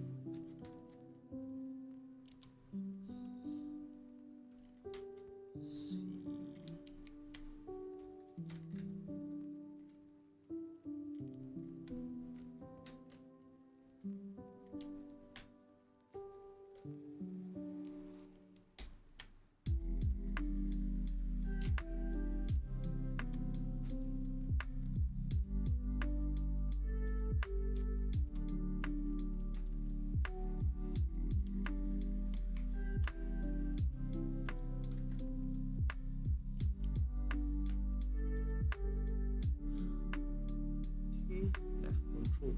Left control.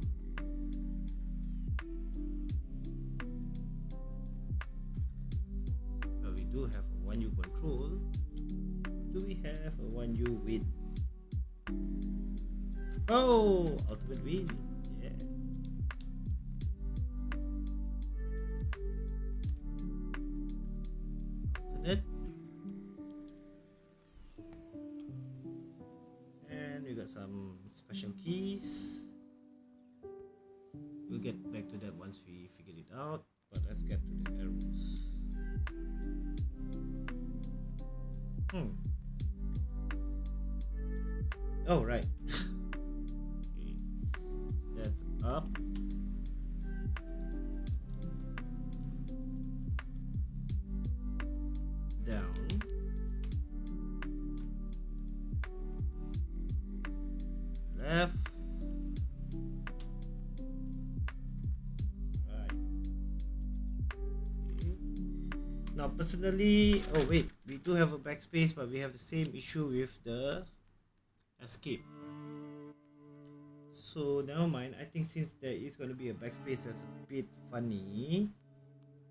But we do have a 1U control. Do we have a 1U win? Oh, ultimate win. Yeah. Alternate. And we got some special keys. We'll get back to that once we figure it out. But let's get to the arrows. Oh, right. Okay. That's up. Down. Left. Right. Okay. Now, personally, oh wait, we do have a backspace, but we have the same issue with the escape. So never mind. I think since there is going to be a backspace, that's a bit funny.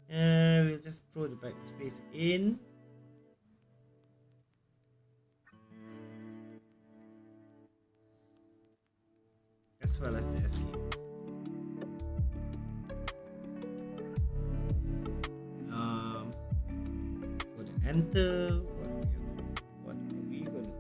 And we'll just throw the backspace in. As well as the escape. enter what are we gonna do?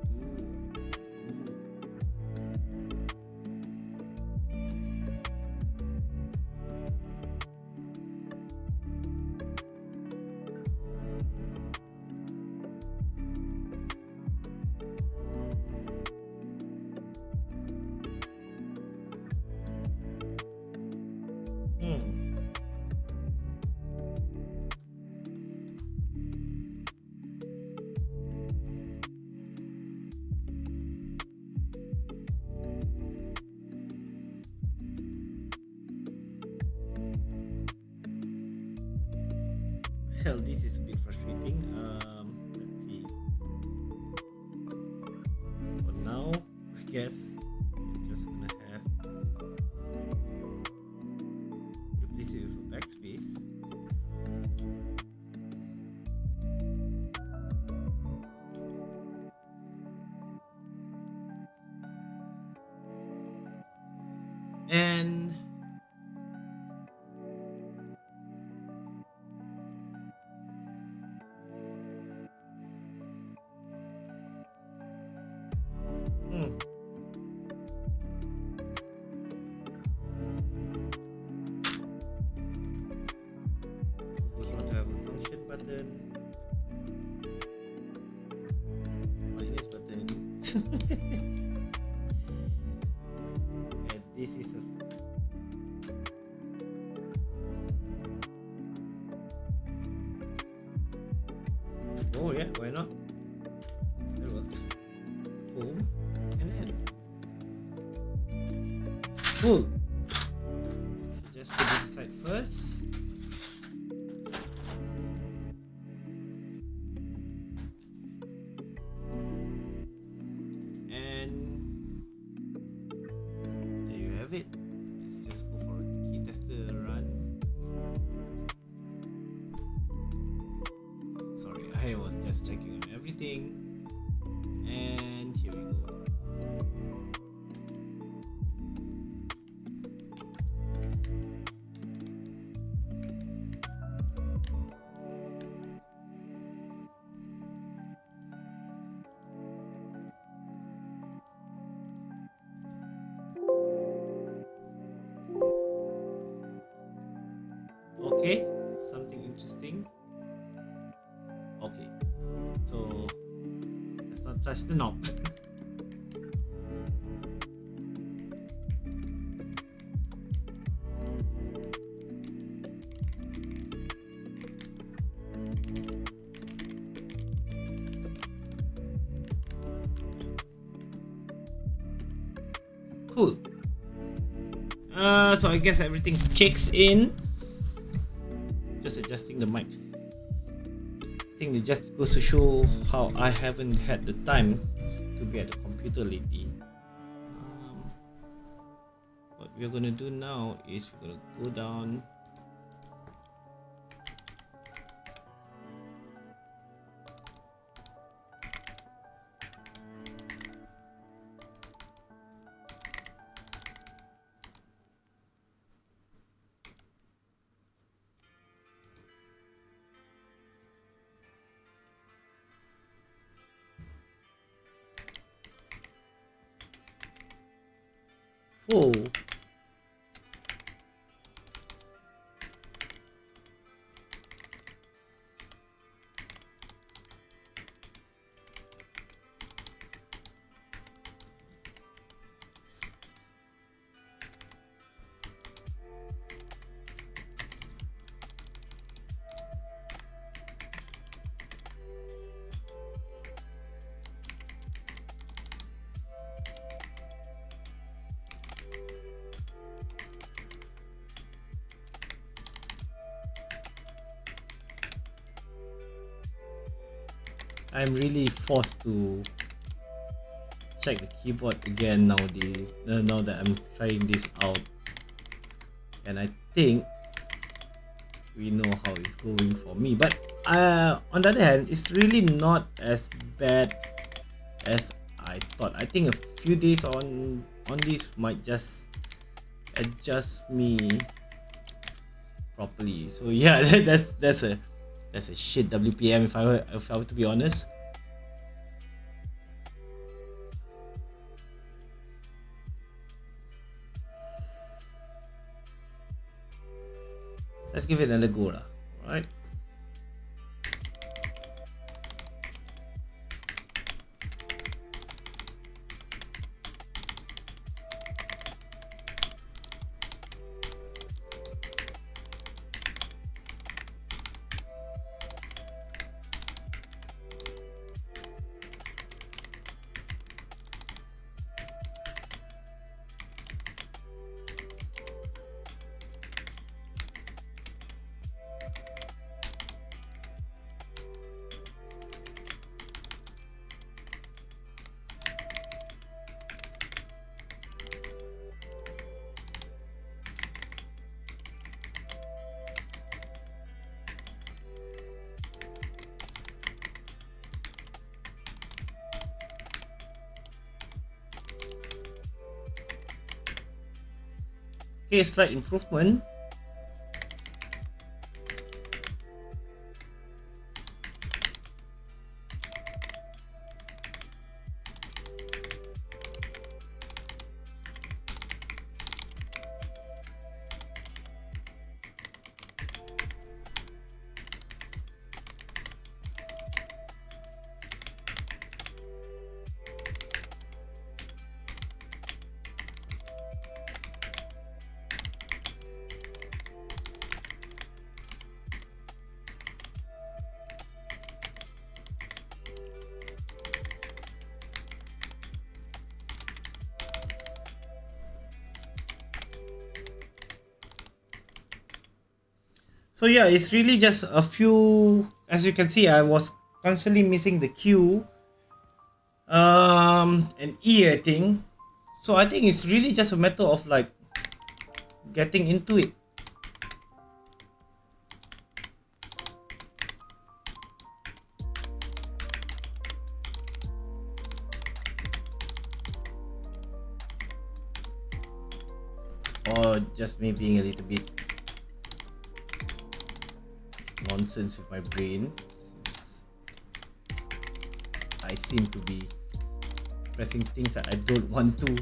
Well, this is a bit frustrating. Let's see. For now, I guess we're just gonna have to replace it with a backspace. And who's not to have a function button, minus button, and this is a oh yeah, why not? That works. Home and then cool. Just put this aside first. And there you have it. Let's just go for a key tester run. Sorry, I was just checking on everything. And here we go. Okay, something interesting. Okay, so let's not touch the knob. Cool. So I guess everything kicks in. Just adjusting the mic. I think it just goes to show how I haven't had the time to be at the computer lately. What we're gonna do now is we're gonna go down. Oh. I'm really forced to check the keyboard again nowadays, now that I'm trying this out, and I think we know how it's going for me. But on the other hand, it's really not as bad as I thought. I think a few days on this might just adjust me properly. So yeah, that's That's a shit WPM if I were to be honest. Let's give it another go lah. Alright. Okay, slight improvement. So yeah, it's really just a few. As you can see, I was constantly missing the Q and E, I think. So I think it's really just a matter of like getting into it. Or just me being a little bit nonsense with my brain, since I seem to be pressing things that I don't want to.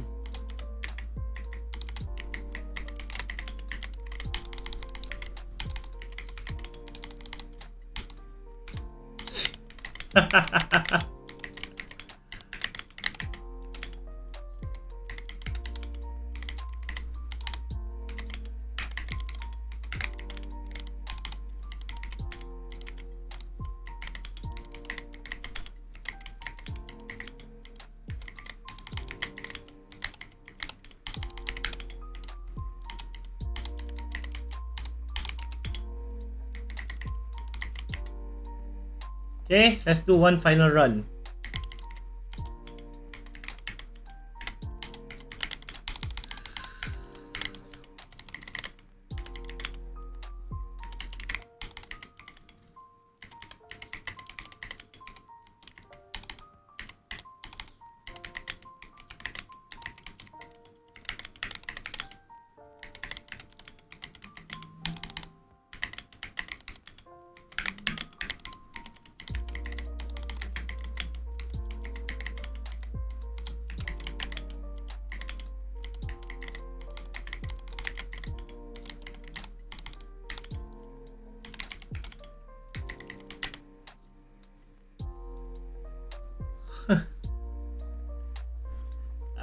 Okay, let's do one final run.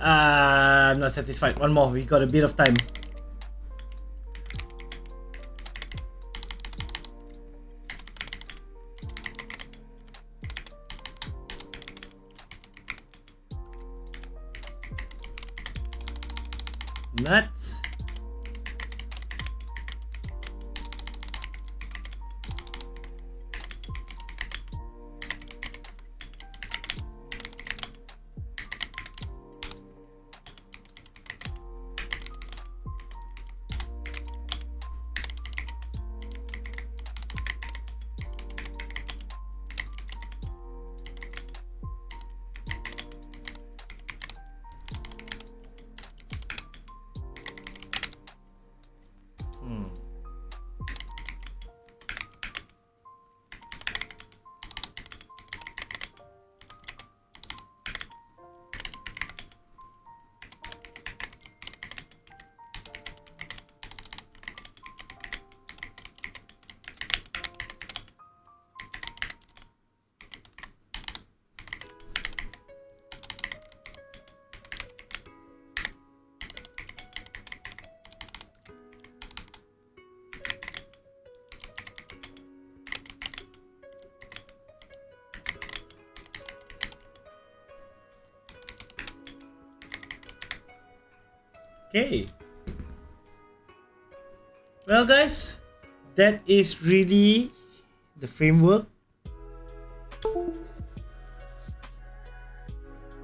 I'm not satisfied. One more. We got a bit of time. Nuts. Okay. Well, guys, that is really the framework.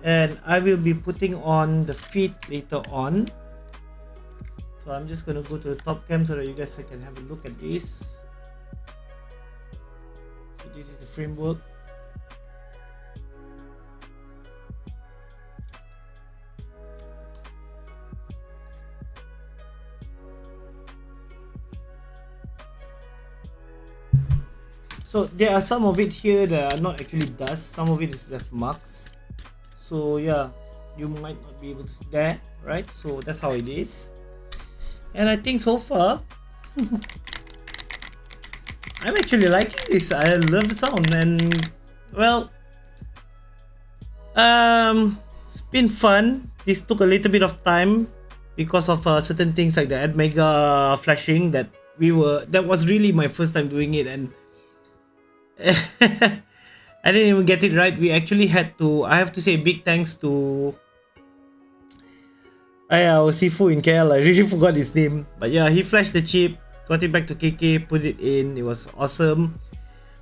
And I will be putting on the feed later on. So I'm just gonna go to the top cam so that you guys can have a look at this. So this is the framework. So there are some of it here that are not actually dust, some of it is just marks. So yeah, you might not be able to see that, right? So that's how it is. And I think so far I'm actually liking this. I love the sound, and well, it's been fun. This took a little bit of time because of certain things like the ad mega flashing that was really my first time doing it, and I didn't even get it right. We actually had to. I have to say big thanks to our Sifu in KL. I really forgot his name, but yeah, he flashed the chip, got it back to KK, put it in. It was awesome.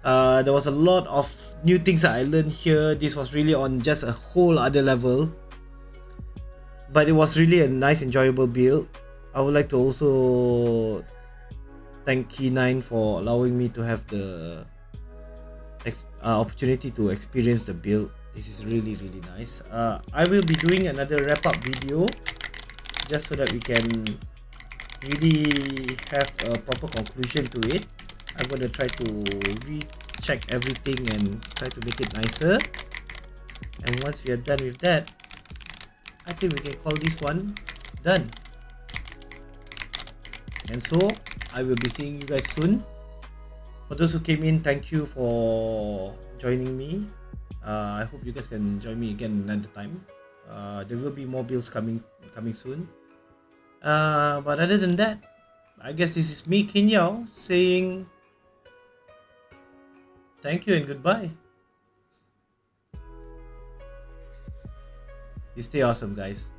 There was a lot of new things that I learned here. This was really on just a whole other level, but it was really a nice, enjoyable build. I would like to also thank Key9 for allowing me to have the opportunity to experience the build. This is really nice. I will be doing another wrap-up video just so that we can really have a proper conclusion to it. I'm gonna try to recheck everything and try to make it nicer. And once we are done with that, I think we can call this one done. And so I will be seeing you guys soon. For those who came in, thank you for joining me. I hope you guys can join me again another time. There will be more builds coming soon. But other than that, I guess this is me, Kinyao, saying thank you and goodbye. You stay awesome, guys.